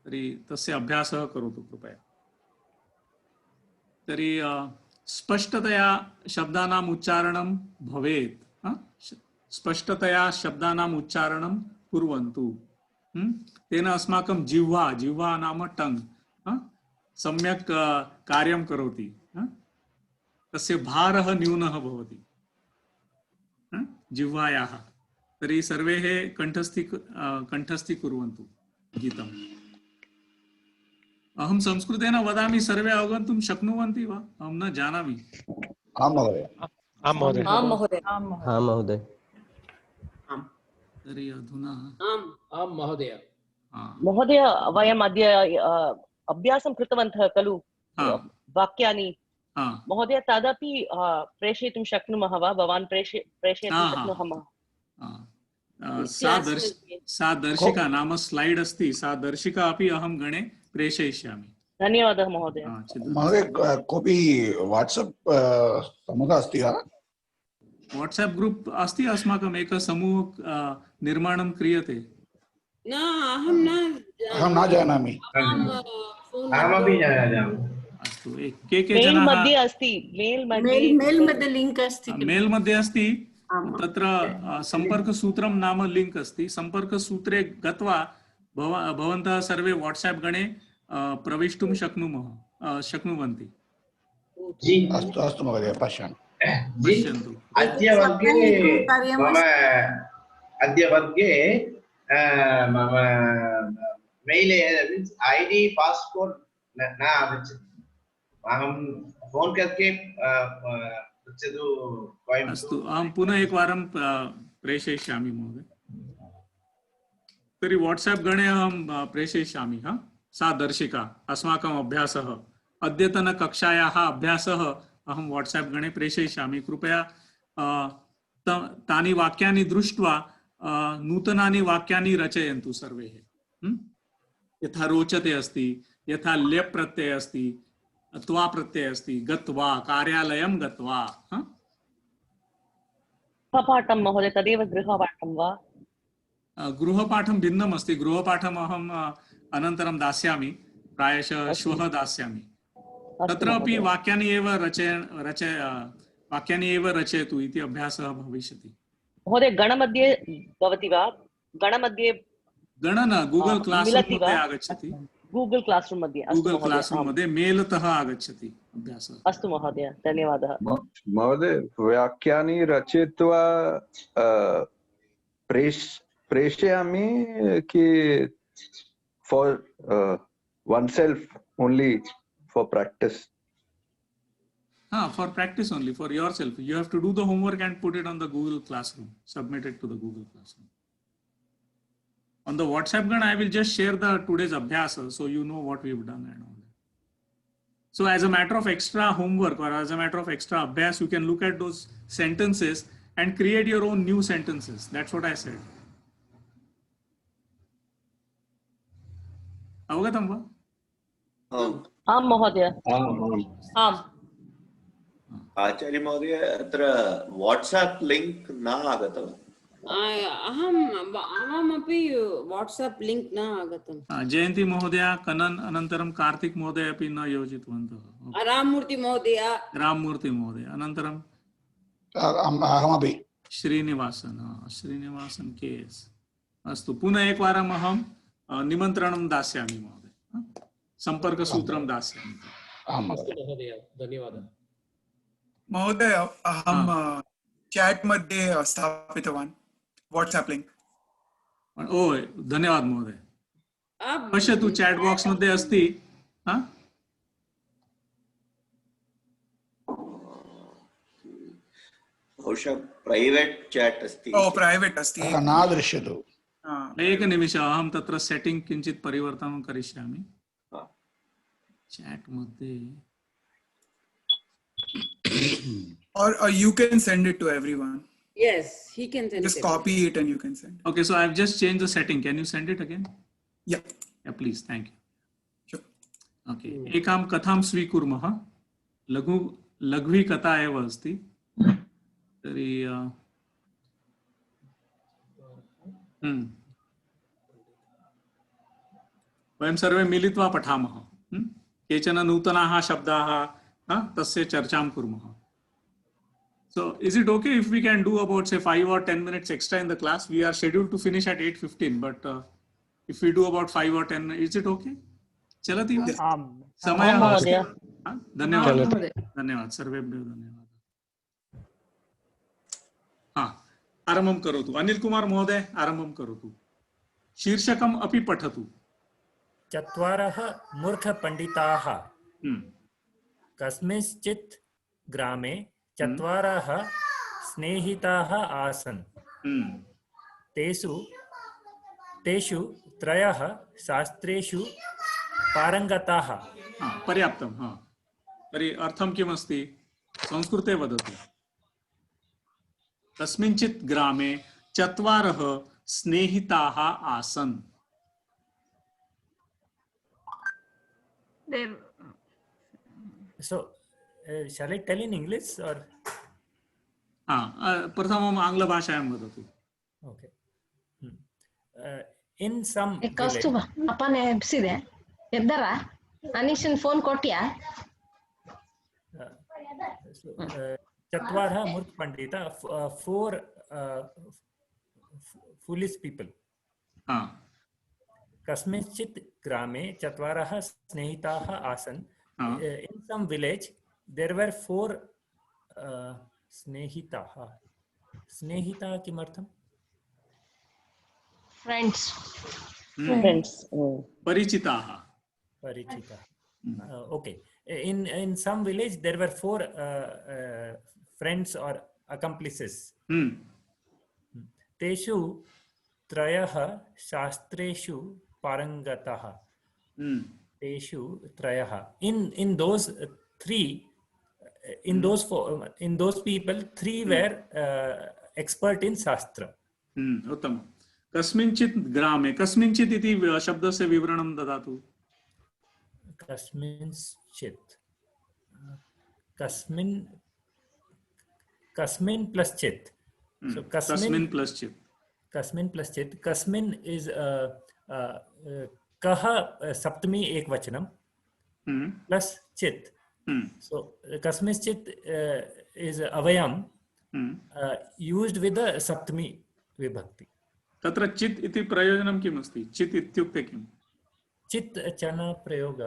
S1: तर्हि तस्य अभ्यासः करोतु कृपया। तर्हि स्पष्टतया शब्दानाम् उच्चारणं भवेत्। स्पष्टतया शब्दानाम् उच्चारणं कुर्वन्तु। तेन अस्माकं जिह्वा नाम टङ्ग् सम्यक् कार्यं करोति। तस्य भारः न्यूनः भवति जिह्वायाः। तर्हि सर्वे कण्ठस्थी कुर्वन्तु गीतम्। अहं संस्कृतेन वदामि, सर्वे अवगन्तुं शक्नुवन्ति वा? अहं न जानामि।
S17: आं महोदय।
S10: आं महोदय।
S18: आं महोदय।
S1: तर्हि अधुना
S21: आं महोदय।
S6: महोदय, वयम् अद्य अभ्यासं कृतवन्तः खलु वाक्यानि। महोदय, तदपि प्रेषयितुं शक्नुमः वा? भवान् प्रेषयितुं शक्नुमः?
S1: सा दर्शिका नाम स्लाइड अस्ति, सा दर्शिका अपि अहं गणे प्रेषयिष्यामि।
S6: धन्यवादः महोदय।
S17: महोदय, कोऽपि वाट्सप् समूहः अस्ति वा?
S1: वाट्सएप ग्रुप अस्ति, अस्माकम् एकः समूह निर्माणं क्रियते।
S3: न, अहं
S17: न जानामि।
S16: अहमपि न जानामि।
S1: अस्तु, के
S6: मेल्
S1: जनाः
S6: मध्ये अस्ति, मेल् मध्ये लिङ्क् अस्ति।
S1: मेल् मध्ये अस्ति, तत्र सम्पर्कसूत्रं नाम लिङ्क् अस्ति। सम्पर्कसूत्रे गत्वा भवन्तः सर्वे वाट्सएप गणे प्रवेष्टुं शक्नुवन्ति।
S17: अस्तु अस्तु महोदय, पश्यामि।
S1: पश्यन्तु।
S16: अद्य वर्गे मम मेल् ID पास्पोर्ट् न आगच्छति। अहं फोन् करके पृच्छतु।
S1: अस्तु, अहं पुनः एकवारं प्रेषयिष्यामि महोदय। तर्हि वाट्सएप गणे अहं प्रेषयिष्यामि। सा दर्शिका अस्माकम् अभ्यासः, अद्यतनकक्षायाः अभ्यासः अहं वाट्सएप गणे प्रेषयिष्यामि। कृपया तानि वाक्यानि दृष्ट्वा नूतनानि वाक्यानि रचयन्तु सर्वे। यथा रोचते अस्ति, यथा ल्यप् प्रत्यय अस्ति, त्वा प्रत्यय अस्ति, गत्वा, कार्यालयं गत्वा।
S6: गृहपाठं महोदय, तदेव गृहपाठं वा?
S1: गृहपाठं भिन्नम् अस्ति। गृहपाठम् अहम् अनन्तरं दास्यामि, प्रायशः श्वः दास्यामि। तत्रापि वाक्यानि एव रचयतु इति अभ्यासः भविष्यति।
S6: महोदय, गणमध्ये भवति वा? गणमध्ये
S1: गण न, गूगल क्लासरूम मध्ये आगच्छति।
S6: गूगल क्लासरूम मध्ये।
S1: गूगल क्लासरूम मध्ये मेलतः आगच्छति अभ्यासः।
S6: अस्तु महोदय, धन्यवादः।
S14: महोदय, वाक्यानि रचयित्वा प्रेषयामि कि for oneself only for practice?
S1: For practice only, for yourself. You have to do the homework and put it on the Google Classroom, submit it to the Google Classroom. On the WhatsApp gun, I will just share the today's abhyasa, so you know what we've done and all that. So as a matter of extra homework or as a matter of extra abhyas, you can look at those sentences and create your own new sentences. That's what I said. अवगतं वा?
S6: आं महोदय।
S10: आम्।
S7: आचार्य महोदय, अत्र WhatsApp link न आगतम्।
S3: अहमपि वाट्सएप लिंक न आगतम्।
S1: जयन्ती महोदय, कनन्, अनन्तरं कार्तिक महोदय अपि न योजितवन्तः।
S3: राममूर्ति महोदय,
S1: अनन्तरं
S17: अहमपि
S1: श्रीनिवासन केएस्। अस्तु, पुनः एकवारम् अहं निमन्त्रणं दास्यामि महोदय, सम्पर्कसूत्रं दास्यामि।
S21: महोदय, धन्यवादः।
S4: महोदय, अहं चैट मध्ये स्थापितवान् वाट्सएप लिंक।
S1: ओ, धन्यवाद महोदय। पश्यतु, चैट बॉक्स मध्ये अस्ति।
S7: बहुशः प्रैवेट चैट अस्ति।
S4: प्रैवेट अस्ति,
S17: न दृश्यते।
S1: एकनिमिषम्, अहं तत्र सेटिंग किञ्चित् परिवर्तनं करिष्यामि। चैट मध्ये
S4: or you can send it to everyone.
S3: Yes, he can send
S4: just
S3: it.
S4: Copy it and you can send it.
S1: Okay, so I've just changed the setting. Can you send it again?
S4: Yeah,
S1: please, thank you.
S4: Sure.
S1: Okay, एकां कथां स्वीकुर्मः। लघ्वी कथा एव अस्ति। तर्हि वयं सर्वे मिलित्वा पठामः। केचन नूतनाः शब्दाः, तस्य चर्चां कुर्मः. So is it okay if we can do about say 5 or 10 minutes extra in the class? We are scheduled to finish at 8:15, but if we do about 5 or 10, is it okay? चलति वा? समयः अस्ति. धन्यवादः. धन्यवादः सर्वेभ्यो धन्यवादः. आरम्भं करोतु. अनिल कुमार महोदय आरम्भं करोतु. शीर्षकम् अपि पठतु.
S8: चत्वारः मूर्खपण्डिताः कस्मिंश्चित् ग्रामे चत्वारः स्नेहिताः आसन्. तेषु त्रयः शास्त्रेषु पारङ्गताः.
S1: पर्याप्तं. तर्हि अर्थं किमस्ति? संस्कृते वदतु. कस्मिंश्चित् ग्रामे चत्वारः स्नेहिताः आसन्.
S8: So, shall I tell in English or?
S1: प्रथमम् आङ्ग्लभाषायां वदतु.
S8: Okay. In some
S2: ಕೌಸ್ತುಭ ಅಪ್ಪ ನೆಪ್ಸಿದೆ ಎದ್ದಾರ ಅನೀಶನ್ ಫೋನ್ ಕೊಟ್ಟಿಯಾ?
S8: चत्वारः मूर्खपण्डिता, 4 foolish people. कस्मिंश्चित् ग्रामे चत्वारः स्नेहिताः आसन्. In some village there were 4 स्नेहिताः. Snehita किमर्थम्?
S2: Friends.
S1: परिचिताः.
S8: Okay. In some village there were 4 friends or accomplices. तेषु त्रयः शास्त्रेषु पारङ्गताः. तेषु त्रयः. In those 3, in those people 3 were expert in शास्त्र.
S1: उत्तमम्. कस्मिंश्चित् ग्रामे, कस्मिंश्चित् इति शब्दस्य विवरणं ददातु.
S8: कस्मिंश्चित्, कस्मिन् प्लस चित्. So
S1: कस्मिन् प्लस चित्.
S8: कस्मिन् प्लस चित्. कस्मिन् is कः सप्तमी एकवचनं प्लस चित्. So कस्मिंश्चित् is अवयम used with the सप्तमी विभक्ति.
S1: तत्र चित् इति प्रयोजनं किमस्ति? चित् इत्युक्ते किम्?
S8: चित् चन प्रयोग.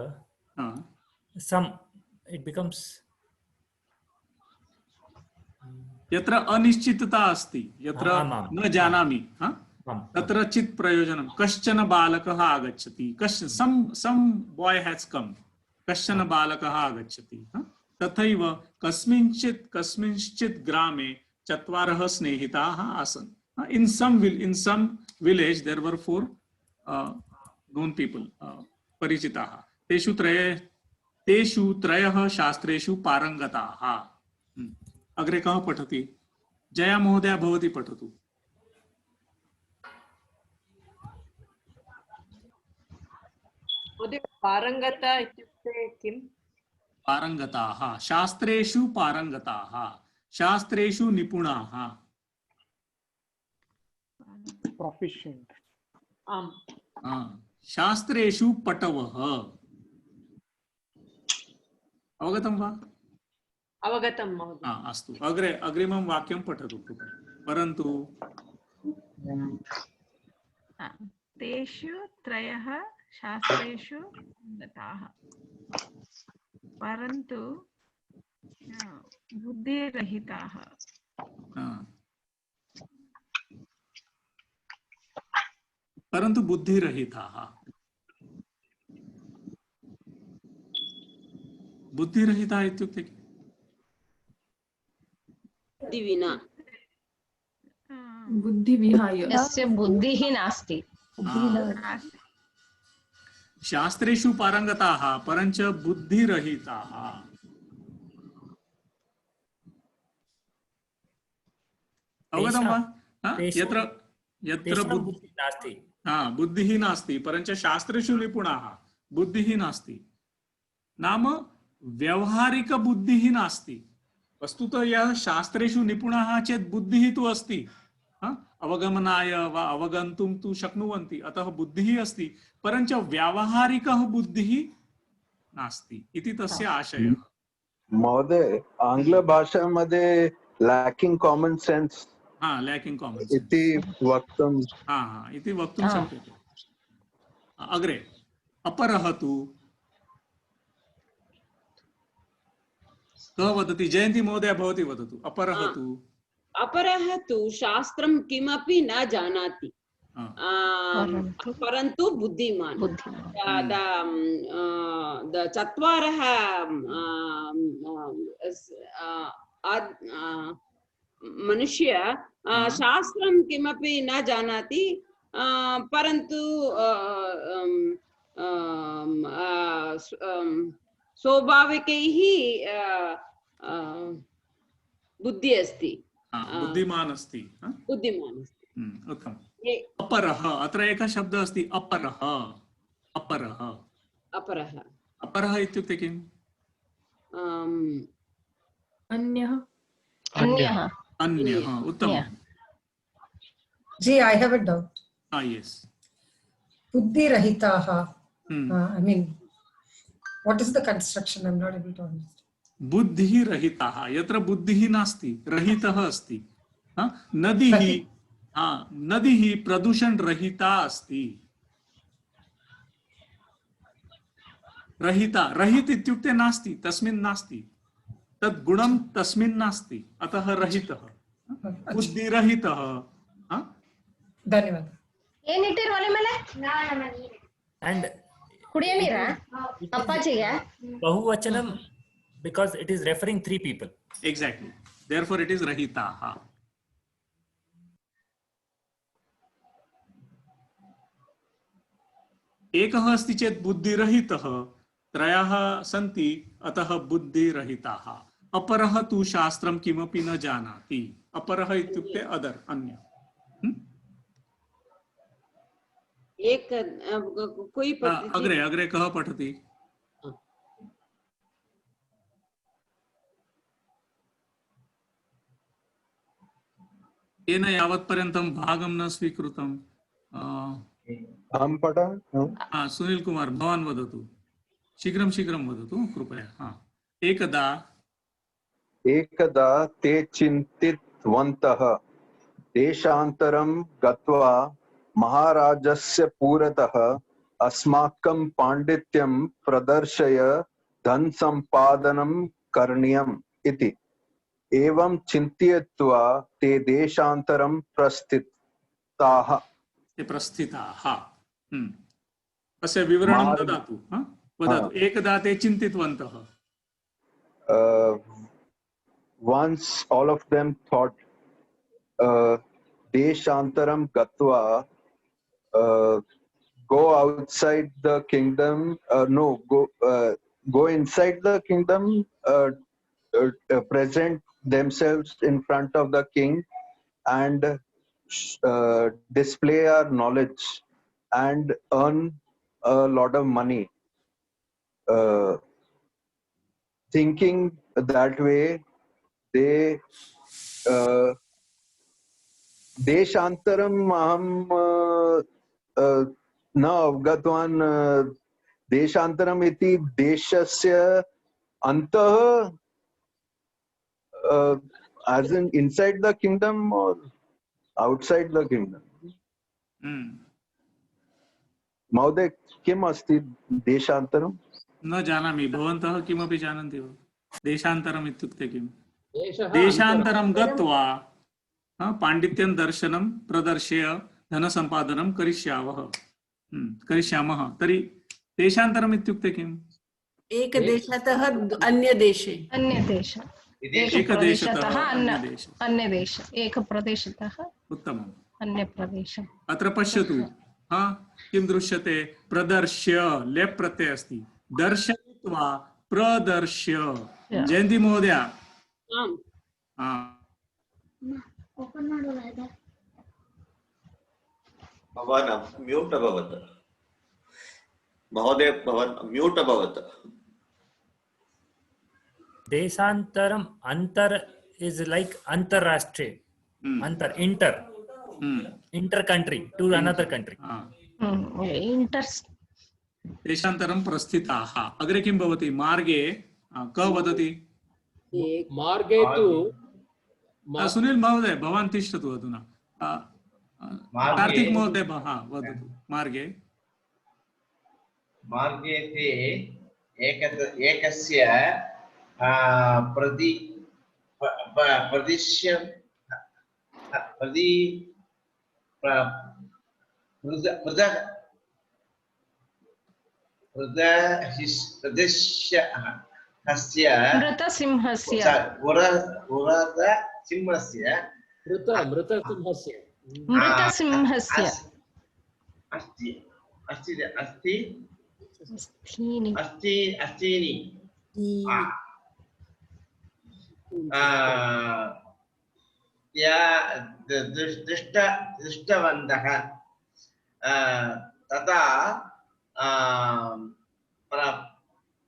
S8: Some it becomes
S1: यत्र अनिश्चितता अस्ति, यत्र न जानामि, तत्र चित् प्रयोजनं. कश्चन बालकः आगच्छति. some boy has come. कश्चन बालकः आगच्छति. तथैव कस्मिंश्चित् ग्रामे चत्वारः स्नेहिताः आसन्. In some village there were 4 known people, परिचिताः. तेषु त्रयः शास्त्रेषु पारङ्गताः. अग्रे कः पठति? जया महोदया भवती पठतु.
S3: पारङ्गता इत्युक्ते किम्?
S1: पारङ्गताः, शास्त्रेषु पारङ्गताः, शास्त्रेषु निपुणाः.
S5: Proficient.
S1: शास्त्रेषु पटवः. अवगतं वा?
S3: अवगतं महोदय.
S1: अस्तु. अग्रिमं वाक्यं पठतु. परन्तु
S9: तेषु त्रयः शास्त्रेषु गताः परन्तु बुद्धिरहिताः.
S1: परन्तु बुद्धिरहिताः. बुद्धिरहिता इत्युक्ते
S2: बुद्धिविना.
S15: बुद्धिविहाय.
S2: यस्य बुद्धिः नास्ति.
S1: शास्त्रेषु पारङ्गताः परञ्च बुद्धिरहिताः. अवगतं वा? यत्र बुद्धिः नास्ति परञ्च शास्त्रेषु निपुणाः. बुद्धिः नास्ति नाम व्यवहारिक बुद्धिः नास्ति. वस्तुतः यः शास्त्रेषु निपुणः चेत् बुद्धिः तु अस्ति. अवगमनाय वा अवगन्तुं तु शक्नुवन्ति. अतः बुद्धिः अस्ति परञ्च व्यावहारिकः बुद्धिः नास्ति इति तस्य आशयः.
S14: महोदय आङ्ग्लभाषामध्ये lacking common sense
S1: lacking common
S14: इति वक्तुं
S1: इति वक्तुं शक्यते। अग्रे अपरः तु कः वदति? जयन्ती महोदय भवती वदतु। अपरः तु
S3: अपरः तु शास्त्रं किमपि न जानाति परन्तु बुद्धिमान्। चत्वारः मनुष्य शास्त्रं किमपि न जानाति परन्तु स्वाभाविकैः बुद्धि अस्ति,
S1: बुद्धिमान् अस्ति।
S3: बुद्धिमान् अस्ति।
S1: उत्तमम्। अपरः, अत्र एकः शब्दः अस्ति अपरः। अपरः
S3: अपरः
S1: अपरः इत्युक्ते किम्?
S15: अन्यः
S1: अन्यः अन्यः। उत्तमम्।
S12: Ji, I have a doubt.
S1: Yes.
S12: Buddhirahitaha. I mean, what is the construction? I'm not able to understand.
S1: बुद्धिरहिताः, यत्र बुद्धिः नास्ति, रहितः अस्ति। नदीः नदीः प्रदूषण रहिता अस्ति। रहिता, रहित इत्युक्ते नास्ति, तस्मिन् नास्ति, तद् गुणं तस्मिन् नास्ति, अतः रहितः। बुद्धिरहितः।
S12: धन्यवाद।
S2: ಏನಿಟ್ಟಿರ್ ಒಲೆ ಮೇಲೆ?
S8: And
S2: ಕುಡಿಯೋ ನೀರಾ? ಅಪ್ಪಾಜಿಗೆ?
S8: ಬಹುವಚನಂ because it is referring three people.
S1: Exactly. Therefore it is rahitaha. एकः अस्ति चेत् बुद्धिरहितः, त्रयः सन्ति अतः बुद्धिरहिताः। अपरः तु शास्त्रं किमपि न जानाति। अपरः इत्युक्ते अदर, अन्य।
S3: एक कोई
S1: अग्रे अग्रे कः पठति? येन यावत्पर्यन्तं भागं न स्वीकृतम्।
S14: अहं पठामि।
S1: सुनील कुमार भवान् वदतु, शीघ्रं शीघ्रं वदतु कृपया।
S14: एकदा ते चिन्तितवन्तः देशान्तरं गत्वा महाराजस्य पुरतः अस्माकं पाण्डित्यं प्रदर्शय धनसम्पादनं करणीयम् इति। एवं चिन्तयित्वा ते देशान्तरं प्रस्थिताः।
S1: अस्य विवरणं ददातु। वदतु। एकदा ते चिन्तितवन्तः।
S14: Once all of them thought, deshantaram gatva, go outside the kingdom, go inside the kingdom, present themselves in front of the king and display our knowledge and earn a lot of money. Thinking that way, they देशान्तरम् अहं न अवगतवान्। देशान्तरम् इति देशस्य अन्तः, as in inside the kingdom or outside the kingdom? महोदय किम् अस्ति देशान्तरं?
S1: न जानामि, भवन्तः किमपि जानन्ति वा? देशान्तरम् इत्युक्ते किम्? देशान्तरं गत्वा पाण्डित्यं दर्शनं प्रदर्श्य धनसम्पादनं करिष्यामः। तर्हि देशान्तरम् इत्युक्ते किम्?
S3: एकदेशतः अन्यदेशे।
S2: एकदेशतः अन्यदेश, एकप्रदेशतः
S1: उत्तमम्।
S2: अन्यप्रदेशम्।
S1: अत्र पश्यतु, किं दृश्यते? प्रदर्श्य, लेप् प्रत्ययः अस्ति। दर्शयित्वा प्रदर्श्य। जयन्ती महोदय,
S7: भवान् म्यूट् अभवत्। महोदय भवान् म्यूट् अभवत्।
S8: देशान्तरम् अंतर is like antarashtriya, inter country to another country.
S1: देशान्तरं प्रस्थिताः। अग्रे किं भवति? मार्गे कः वदति?
S21: मार्गे तु
S1: सुनील महोदय भवान् तिष्ठतु अधुना। कार्तिक महोदय वदतु। मार्गे
S16: मार्गे ते एकस्य
S2: मृतसिंहस्य
S16: अस्तीनि दृष्टवन्तः तदा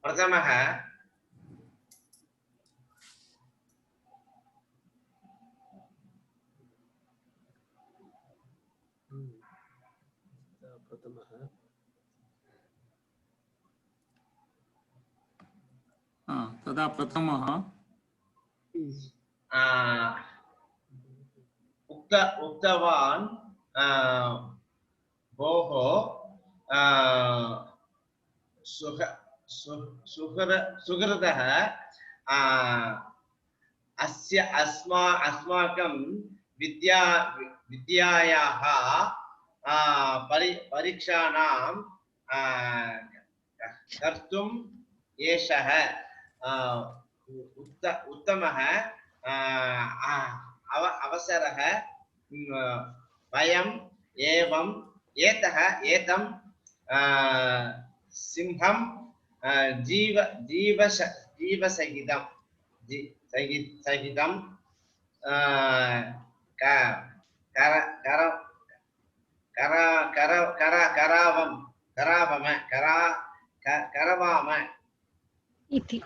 S16: प्रथमः
S1: तदा प्रथमः
S16: उक्तवान् भोः सुहृदः अस्माकं विद्यायाः परीक्षाणां कर्तुम् एषः उत्तमः अवसरः। वयम् एतं सिंहं जीवसहितं करवाम
S1: इति।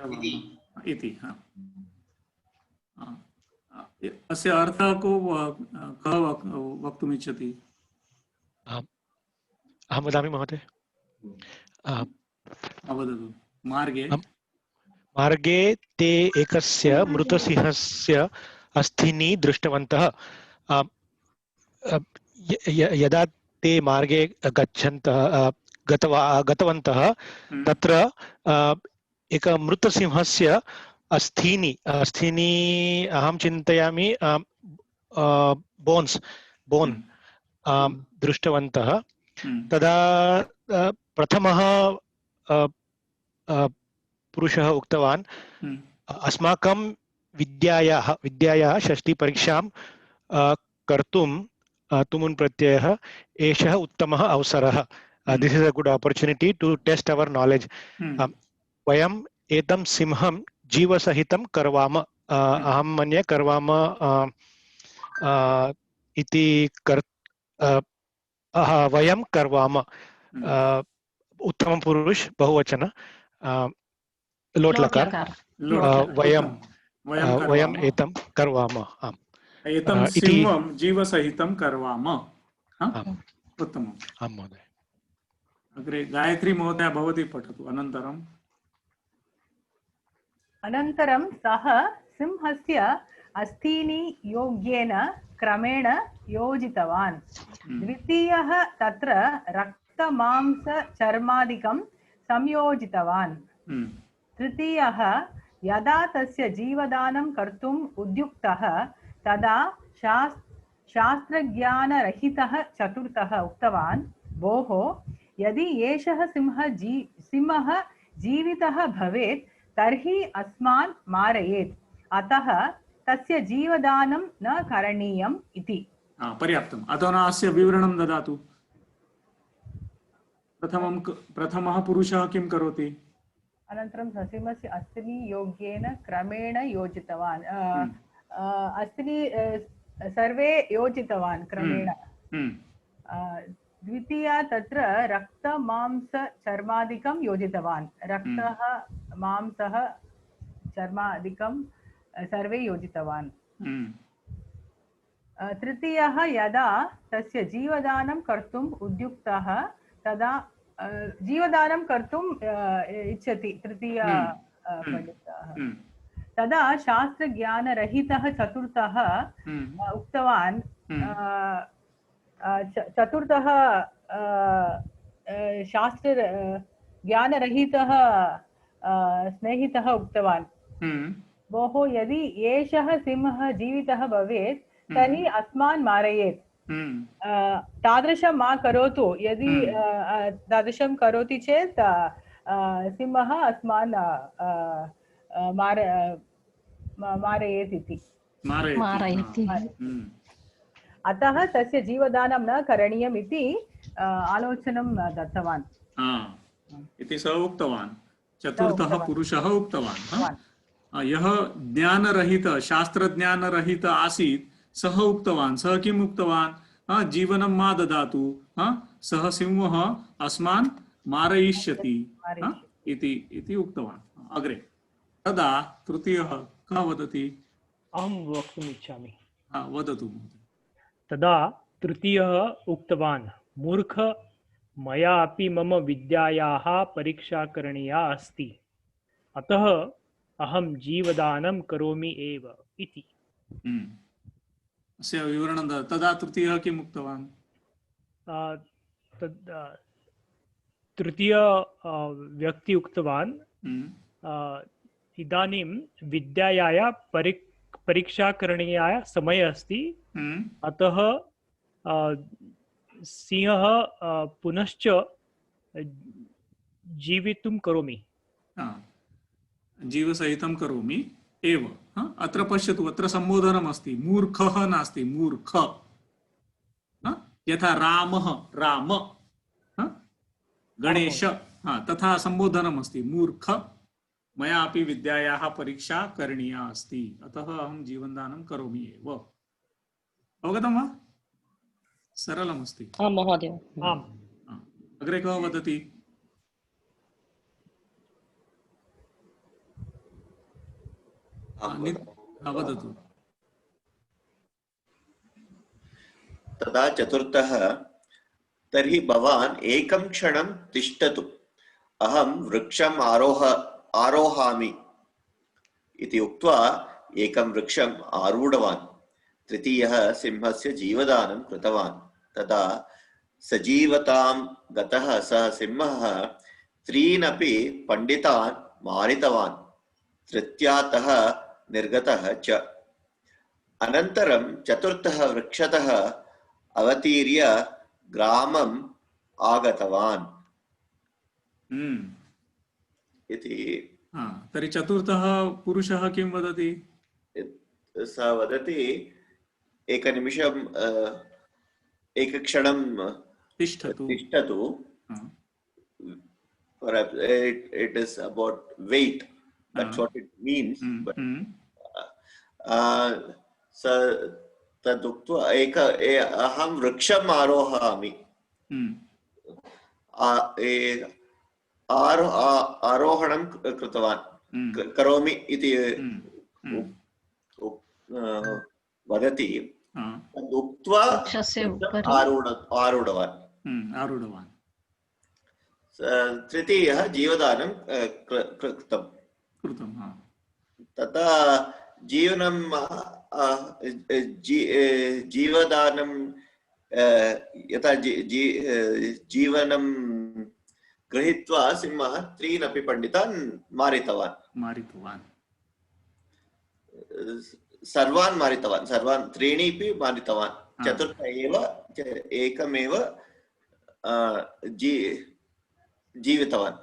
S1: अस्य अर्थः को कः वक्तुमिच्छति?
S19: अहं वदामि महोदय।
S1: वदतु।
S19: मार्गे ते एकस्य मृतसिंहस्य अस्थिनि दृष्टवन्तः। यदा ते मार्गे गतवन्तः तत्र एक मृतसिंहस्य अस्थिनि अहं चिन्तयामि बोन् दृष्टवन्तः। तदा प्रथमः पुरुषः उक्तवान् अस्माकं विद्यायाः षष्ठीपरीक्षां कर्तुं तुमुन् प्रत्ययः एषः उत्तमः अवसरः। This is a good opportunity to test our knowledge. वयम् एतं सिंहं जीवसहितं करवाम। अहं मन्ये करवाम इति वयं करवाम। उत्तमं पुरुष बहुवचन लोट् लकार। वयम् एतं करवाम।
S1: एतं सिंहं जीवसहितं करवाम। उत्तमम्।
S19: आं महोदय।
S1: अग्रे गायत्री महोदय भवती पठतु।
S9: अनन्तरं सः सिंहस्य अस्थीनि योग्येन क्रमेण योजितवान्। द्वितीयः तत्र रक्तमांसचर्मादिकं संयोजितवान्। तृतीयः यदा तस्य जीवदानं कर्तुम् उद्युक्तः तदा शास्त्रज्ञानरहितः चतुर्थः उक्तवान् भोः यदि एषः सिंहः जीवितः भवेत् तर्हि अस्मान् मारयेत्, अतः तस्य जीवदानं न करणीयम् इति।
S1: पर्याप्तम्। अधुना अस्य विवरणं ददातु। प्रथमः पुरुषः किं करोति?
S9: अनन्तरं सिंहस्य अस्थिनि योग्येन क्रमेण योजितवान्। अस्थिनि सर्वे योजितवान् क्रमेण। द्वितीया तत्र रक्तमांसचर्मादिकं योजितवान्। रक्तः मांसः चर्मादिकं सर्वे योजितवान्। तृतीयः यदा तस्य जीवदानं कर्तुम् उद्युक्तः तदा जीवदानं कर्तुम् इच्छति तृतीय पंडितः। तदा शास्त्रज्ञानरहितः चतुर्थः उक्तवान् चतुर्थः शास्त्र ज्ञानरहितः स्नेहितः उक्तवान् भोः यदि एषः सिंहः जीवितः भवेत् तर्हि अस्मान् मारयेत् तादृशं मा करोतु यदि तादृशं करोति चेत् सिंहः अस्मान् मारयेत् इति अतः तस्य जीवदानं न करणीयम् इति आलोचनं दत्तवान्
S1: इति सः उक्तवान् चतुर्थः पुरुषः उक्तवान् यः ज्ञानरहित शास्त्रज्ञानरहित आसीत् सः उक्तवान् सः किम् उक्तवान् जीवनं मा ददातु सः सिंहः अस्मान् मारयिष्यति इति उक्तवान् अग्रे तदा तृतीयः कः वदति
S5: अहं वक्तुम् इच्छामि
S1: वदतु
S5: तदा तृतीयः उक्तवान् मूर्ख मया अपि मम विद्यायाः परीक्षा करणीया अस्ति अतः अहं जीवदानं करोमि एव इति
S1: अस्य विवरणं तदा तृतीयः किम् उक्तवान्
S5: तृतीय व्यक्ति उक्तवान् इदानीं विद्यायाः परीक्षा करणीयाः समयः अस्ति अतः सिंहः पुनश्च जीवितुं करोमि
S1: जीवसहितं करोमि एव अत्र पश्यतु अत्र सम्बोधनम् अस्ति मूर्खः नास्ति मूर्ख यथा रामः राम गणेश तथा सम्बोधनम् अस्ति मूर्ख मया अपि विद्यायाः परीक्षा करणीया अस्ति अतः अहं जीवनदानं करोमि एव अवगतं वा सरलमस्ति
S6: आं महोदय
S5: आम्
S1: अग्रे कः वदति वदतु
S7: तदा चतुर्थः तर्हि भवान् एकं क्षणं तिष्ठतु अहं वृक्षम् आरोहामि इति उक्त्वा एकं वृक्षम् आरूढवान् तृतीयः सिंहस्य जीवदानं कृतवान् तदा सजीवतां गतः सः सिंहः त्रीनपि पण्डितान् मारितवान् तृतीयातः निर्गतः च अनन्तरं चतुर्थः वृक्षतः अवतीर्य ग्रामम् आगतवान् इति
S1: तर्हि चतुर्थः पुरुषः किं वदति
S7: सः वदति एकनिमिषं एकक्षणं
S1: तिष्ठतु
S7: it is about wait that's what it means but तदुक्त्वा अहं वृक्षम् आरोहामि आरोहणं कृतवान् करोमि इति वदति तदुक्त्वा
S1: आरूढवान्
S7: तृतीयः जीवदानं कृतं तथा जीवनं जीवदानं यथा जीवनं गृहीत्वा सिंहः त्रीनपि पण्डितान् मारितवान् सर्वान् मारितवान् सर्वान् त्रीणिपि मारितवान् चतुर्थ एव एकमेव जीवितवान्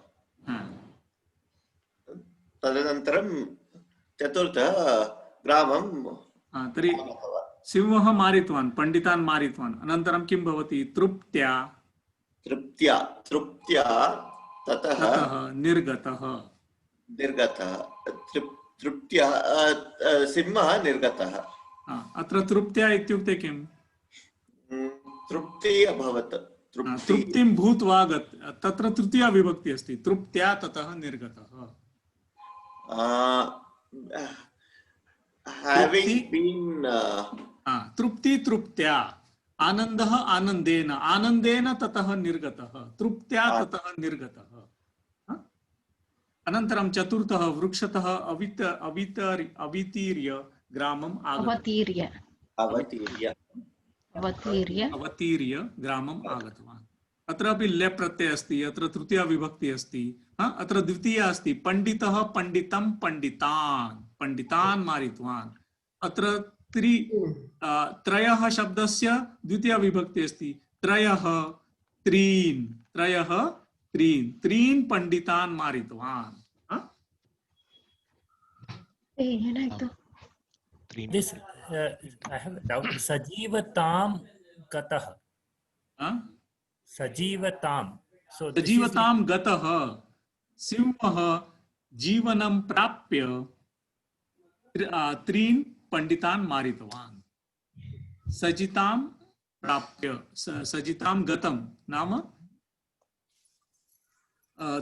S7: तदनन्तरं चतुर्थः ग्रामं
S1: तर्हि सिंहः मारितवान् पण्डितान् मारितवान् अनन्तरं किं भवति तृप्त्या
S7: ततः
S1: निर्गतः
S7: तृप्त्या सिंहः निर्गतः
S1: अत्र तृप्त्या इत्युक्ते किम्
S7: तृप्ति अभवत्
S1: तृप्तिं भूत्वा तत्र तृतीया विभक्ति अस्ति तृप्त्या ततः निर्गतः
S7: having been
S1: तृप्ति तृप्त्या आनन्दः आनन्देन आनन्देन ततः निर्गतः तृप्त्या ततः निर्गतः अनन्तरं चतुर्थः वृक्षतः अवितीर्य ग्रामम् अवतीर्य ग्रामम् आगतवान्। अत्रापि लेप् प्रत्ययः अस्ति, अत्र तृतीया विभक्ति अस्ति। अत्र द्वितीया अस्ति, पंडितः पंडितं पंडितान् मारितवान्। अत्र त्रयः शब्दस्य द्वितीया विभक्ति अस्ति, त्रयः त्रीन् पंडितान् मारितवान्।
S8: This I have a doubt. Sajivatam gatah. Sajivatam. So
S1: सजीवतां गतः सिंहः जीवनं प्राप्य त्रीन् पंडितान् मारितवान्। सजितां प्राप्य सजितां गतं नाम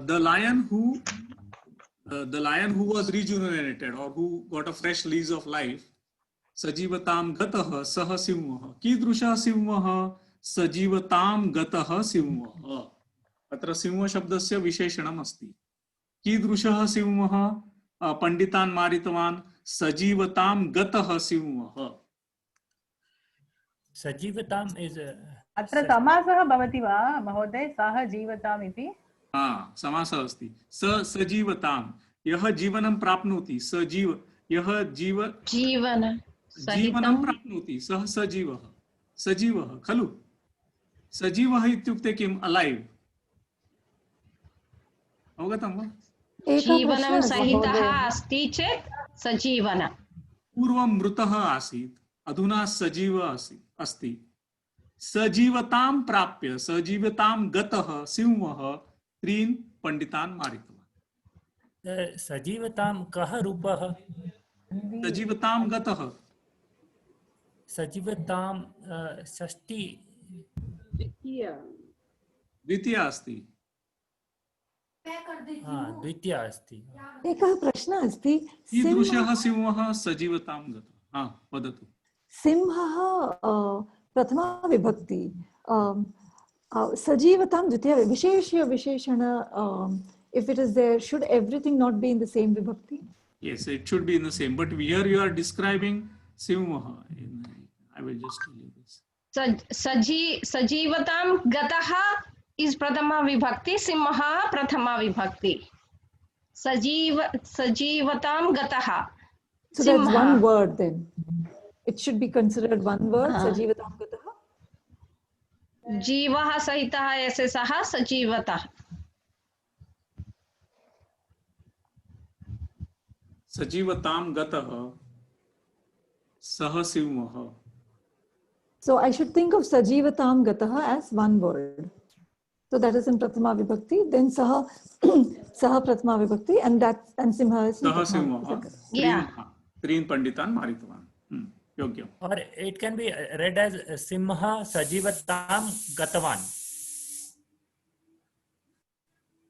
S1: the lion who was rejuvenated or who got a fresh lease of life. सजीवतां गतः सः सिंहः। कीदृशः सिंहः? सजीवतां गतः सिंहः। अत्र सिंह शब्दस्य विशेषणम् अस्ति। कीदृशः सिंहः पंडितान् मारितवान्? सजीवतां गतः सिंहः।
S8: Sajivatam is
S9: अत्र समासः भवति वा महोदय? सः जीवताम् इति
S1: समासः अस्ति। सजीवतां, यः जीवनं प्राप्नोति, यः जीवनं प्राप्नोति सः सजीवः खलु। सजीवः इत्युक्ते किम्? अलाइव। अवगतं वा?
S2: जीवनं सहितः अस्ति चेत् सजीवन।
S1: पूर्वं मृतः आसीत्, अधुना सजीव अस्ति। सजीवतां प्राप्य सजीवतां गतः सिंहः त्रीन् पंडितान् मारितवान्।
S8: सजीवतां कः रूपः?
S1: सजीवतां गतः।
S8: सजीवतां षष्ठी
S1: द्वितीया अस्ति।
S8: द्वितीया अस्ति।
S13: एकः प्रश्नः अस्ति।
S1: कीदृशः सिंहः सजीवतां गतः? वदतु।
S13: सिंहः प्रथमा विभक्ति, सजीवतां द्वितीया विशेषण, if it is there, should everything not be in the same vibhakti?
S1: Yes, it should be in the same, but here you are describing simha. I will just tell you this.
S2: Sajivatam gataha is prathama vibhakti, simha prathama vibhakti. Sajivatam gataha.
S13: So that's one word then. It should be considered one word, sajivatam gataha.
S2: Jivaha sahitaha yase saha sajivatah.
S1: Sajivatam gataha saha simha.
S13: So I should think of sajivatam gataha as one word. So that is in prathama vibhakti. Then saha prathama vibhakti, and simha is
S1: saha simha.
S2: Yeah.
S1: Threen panditan maritvan. Yogyam.
S8: Or it can be read as simha sajivatam gatavan.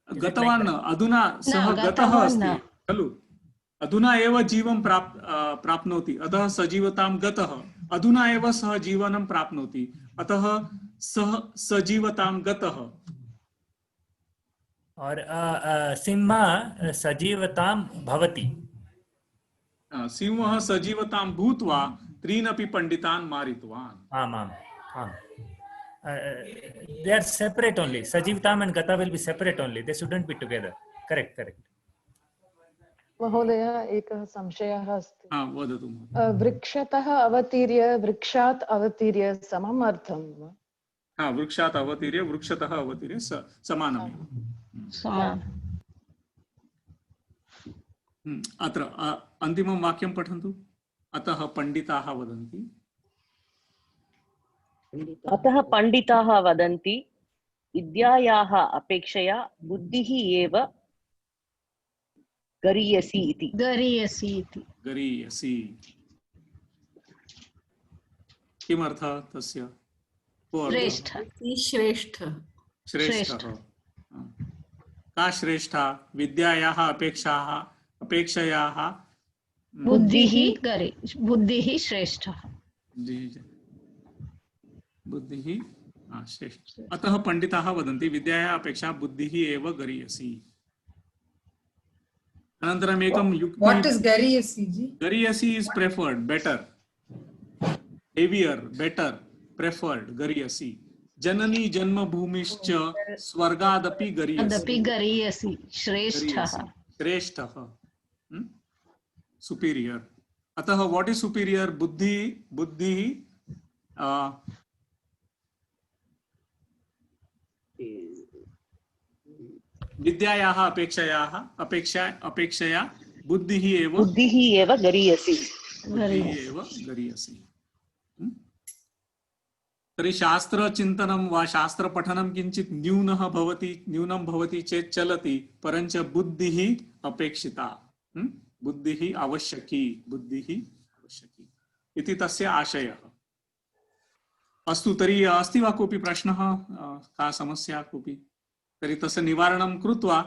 S1: Gatavan aduna saha gatah asti. Khelu. अधुना एव जीवं प्राप्नोति, अतः सजीवतां गतः। अधुना एव सः जीवनं प्राप्नोति, अतः सः सजीवतां गतः।
S8: और सिंह सजीवतां भवति।
S1: सिंहः सजीवतां भूत्वा त्रीनपि पंडितान् मारितवान्।
S8: आम् आम् आम्। They are separate only. Sajivatam and gata will be separate only. They shouldn't be together. Correct, correct.
S22: महोदय एकः संशयः अस्ति।
S1: वदतु।
S22: वृक्षतः अवतीर्य वृक्षात् अवतीर्य समम् अर्थं वा?
S1: वृक्षात् अवतीर्य वृक्षतः अवतीर्य समानमेव। अत्र अन्तिमं वाक्यं पठन्तु। अतः पंडिताः वदन्ति।
S6: अतः पंडिताः वदन्ति विद्यायाः अपेक्षया बुद्धिः एव गरीयसी इति।
S1: गरीयसी किमर्थः तस्य?
S3: श्रेष्ठः।
S1: का श्रेष्ठा? विद्यायाः अपेक्षयाः
S2: बुद्धिः श्रेष्ठः।
S1: बुद्धिः श्रेष्ठ। अतः पंडिताः वदन्ति विद्यायाः अपेक्षा बुद्धिः एव गरीयसी। अनन्तरम् एकं युक्ति.
S12: What is gariyasi ji?
S1: Gariyasi is preferred, better, heavier, better, preferred. Gariyasi. जननी जन्मभूमिश्च स्वर्गादपि
S2: तदपि
S1: गरीयसी.
S2: गरीयसी श्रेष्ठः.
S1: श्रेष्ठः, superior. अतः what is superior? बुद्धि विद्यायाः अपेक्षया बुद्धिः एव
S6: गरीयसी.
S1: तर्हि शास्त्रचिन्तनं वा शास्त्रपठनं किञ्चित् न्यूनं भवति चेत् चलति, परञ्च बुद्धिः अपेक्षिता, बुद्धिः आवश्यकी इति तस्य आशयः. अस्तु, तर्हि अस्ति वा कोऽपि प्रश्नः, का समस्या कोऽपि? तर्हि तस्य निवारणं कृत्वा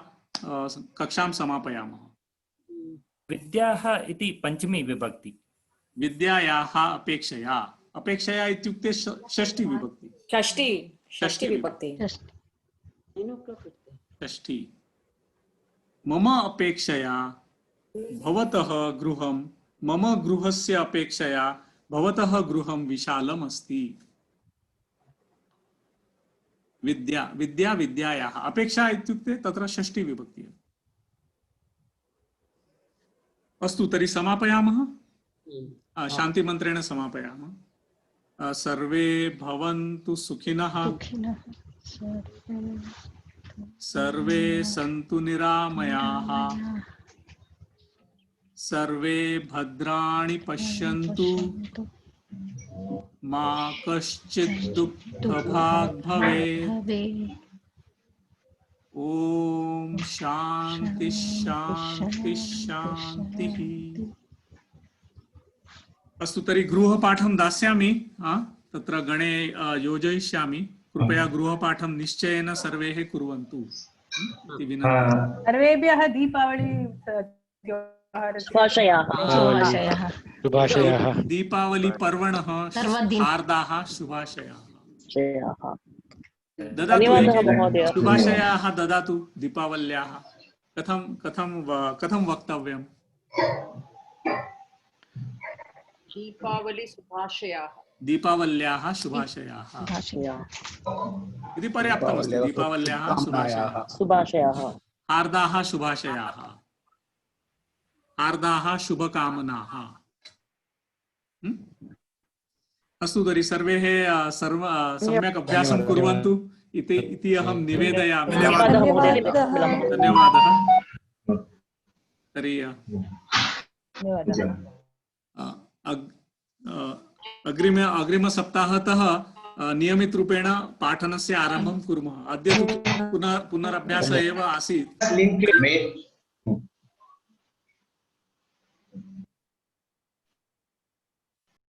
S1: कक्षां समापयामः.
S8: विद्याः इति पञ्चमी विभक्ति.
S1: विद्यायाः अपेक्षया इत्युक्ते षष्ठी विभक्ति.
S3: षष्ठी विभक्ति.
S1: षष्ठी. मम अपेक्षया भवतः गृहं, मम गृहस्य अपेक्षया भवतः गृहं विशालम् अस्ति. विद्यायाः अपेक्षा इत्युक्ते तत्र षष्ठी विभक्ति. अस्तु, तर्हि समापयामः. शान्तिमन्त्रेण समापयामः. सर्वे भवन्तु सुखिनः, सर्वे सन्तु निरामयाः, सर्वे भद्राणि पश्यन्तु, मा कश्चित् दुःखभाग् भवेत्. ॐ शान्ति शान्ति शान्तिः. अस्तु, तर्हि गृहपाठं दास्यामि, तत्र गणे योजयिष्यामि. कृपया गृहपाठं निश्चयेन सर्वे कुर्वन्तु इति विनम्यते.
S9: सर्वेभ्यः दीपावली
S6: शुभाशयाः.
S1: दीपावली पर्वणः हार्दाः शुभाशयाः. ददातु, शुभाशयाः ददातु. दीपावल्याः कथं वक्तव्यम्? दीपावल्याः शुभाशयाः इति पर्याप्तमस्ति. दीपावल्याः
S6: शुभाशयाः.
S1: हार्दाः शुभाशयाः, हार्दाः शुभकामनाः. अस्तु, तर्हि सर्वे सम्यक् अभ्यासं कुर्वन्तु इति अहं निवेदयामि. धन्यवादः. तर्हि अग्रिमसप्ताहतः नियमितरूपेण पाठनस्य आरम्भं कुर्मः. अद्य पुनरभ्यासः एव आसीत्.